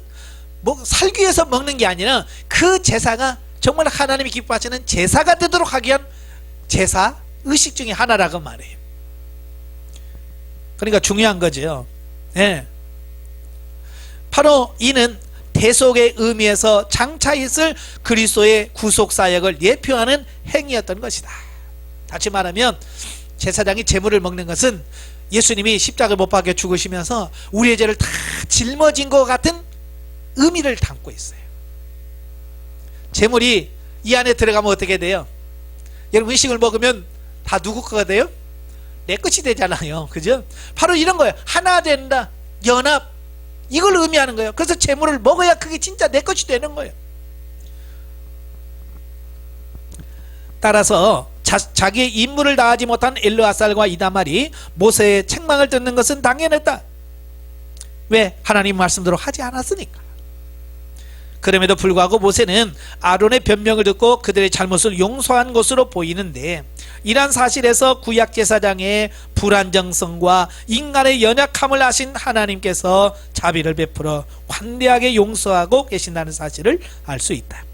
뭐 살기 위해서 먹는 게 아니라 그 제사가 정말 하나님이 기뻐하시는 제사가 되도록 하기 위한 제사 의식 중에 하나라고 말해요. 그러니까 중요한 거죠. 예. 바로 이는 대속의 의미에서 장차 있을 그리스도의 구속사역을 예표하는 행위였던 것이다. 다시 말하면 제사장이 제물을 먹는 것은 예수님이 십자가를 못 박혀 죽으시면서 우리의 죄를 다 짊어진 것 같은 의미를 담고 있어요. 제물이 이 안에 들어가면 어떻게 돼요? 여러분 음식을 먹으면 다 누구 거가 돼요? 내 것이 되잖아요. 그죠? 바로 이런 거예요. 하나 된다. 연합. 이걸 의미하는 거예요. 그래서 제물을 먹어야 그게 진짜 내 것이 되는 거예요. 따라서 자기의 임무를 다하지 못한 엘르아살과 이다말이 모세의 책망을 듣는 것은 당연했다. 왜? 하나님 말씀대로 하지 않았으니까. 그럼에도 불구하고 모세는 아론의 변명을 듣고 그들의 잘못을 용서한 것으로 보이는데, 이러한 사실에서 구약 제사장의 불안정성과 인간의 연약함을 아신 하나님께서 자비를 베풀어 관대하게 용서하고 계신다는 사실을 알 수 있다.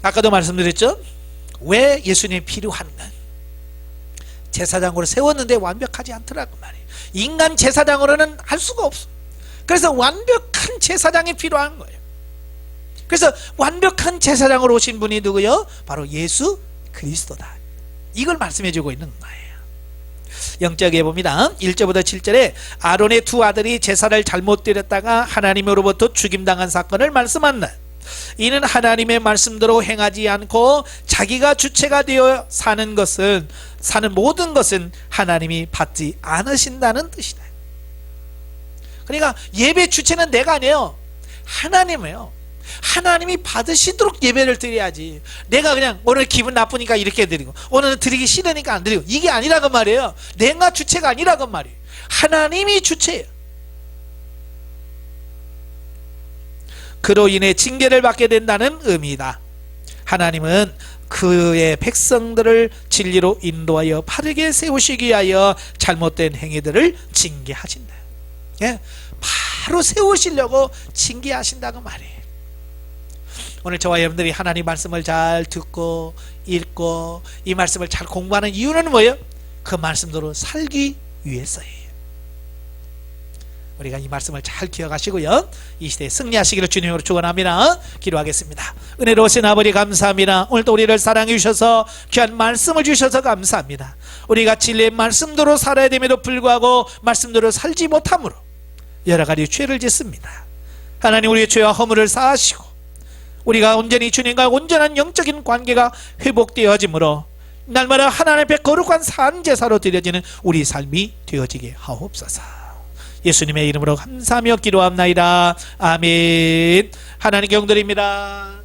아까도 말씀드렸죠? 왜 예수님이 필요한가? 제사장으로 세웠는데 완벽하지 않더라고 말이에요. 인간 제사장으로는 할 수가 없어. 그래서 완벽한 제사장이 필요한 거예요. 그래서 완벽한 제사장으로 오신 분이 누구요? 바로 예수 그리스도다. 이걸 말씀해 주고 있는 거예요. 영적에 봅니다. 1절부터 7절에 아론의 두 아들이 제사를 잘못 드렸다가 하나님으로부터 죽임당한 사건을 말씀한다. 이는 하나님의 말씀대로 행하지 않고 자기가 주체가 되어 사는 모든 것은 하나님이 받지 않으신다는 뜻이다. 그러니까 예배 주체는 내가 아니에요. 하나님이에요. 하나님이 받으시도록 예배를 드려야지. 내가 그냥 오늘 기분 나쁘니까 이렇게 드리고 오늘은 드리기 싫으니까 안 드리고, 이게 아니라고 말이에요. 내가 주체가 아니라고 말이에요. 하나님이 주체예요. 그로 인해 징계를 받게 된다는 의미다. 하나님은 그의 백성들을 진리로 인도하여 바르게 세우시기 위하여 잘못된 행위들을 징계하신다. 예? 바로 세우시려고 징계하신다고 말이에요. 오늘 저와 여러분들이 하나님 말씀을 잘 듣고 읽고 이 말씀을 잘 공부하는 이유는 뭐예요? 그 말씀대로 살기 위해서예요. 우리가 이 말씀을 잘 기억하시고요, 이 시대에 승리하시기를 주님으로 축원합니다. 기도하겠습니다. 은혜로우신 아버지 감사합니다. 오늘도 우리를 사랑해 주셔서 귀한 말씀을 주셔서 감사합니다. 우리가 진리의 말씀대로 살아야 됨에도 불구하고 말씀대로 살지 못함으로 여러 가지 죄를 짓습니다. 하나님, 우리의 죄와 허물을 사하시고 우리가 온전히 주님과 온전한 영적인 관계가 회복되어지므로 날마다 하나님 앞에 거룩한 산제사로 드려지는 우리 삶이 되어지게 하옵소서. 예수님의 이름으로 감사하며 기도합나이다. 아멘. 하나님께 영드립니다.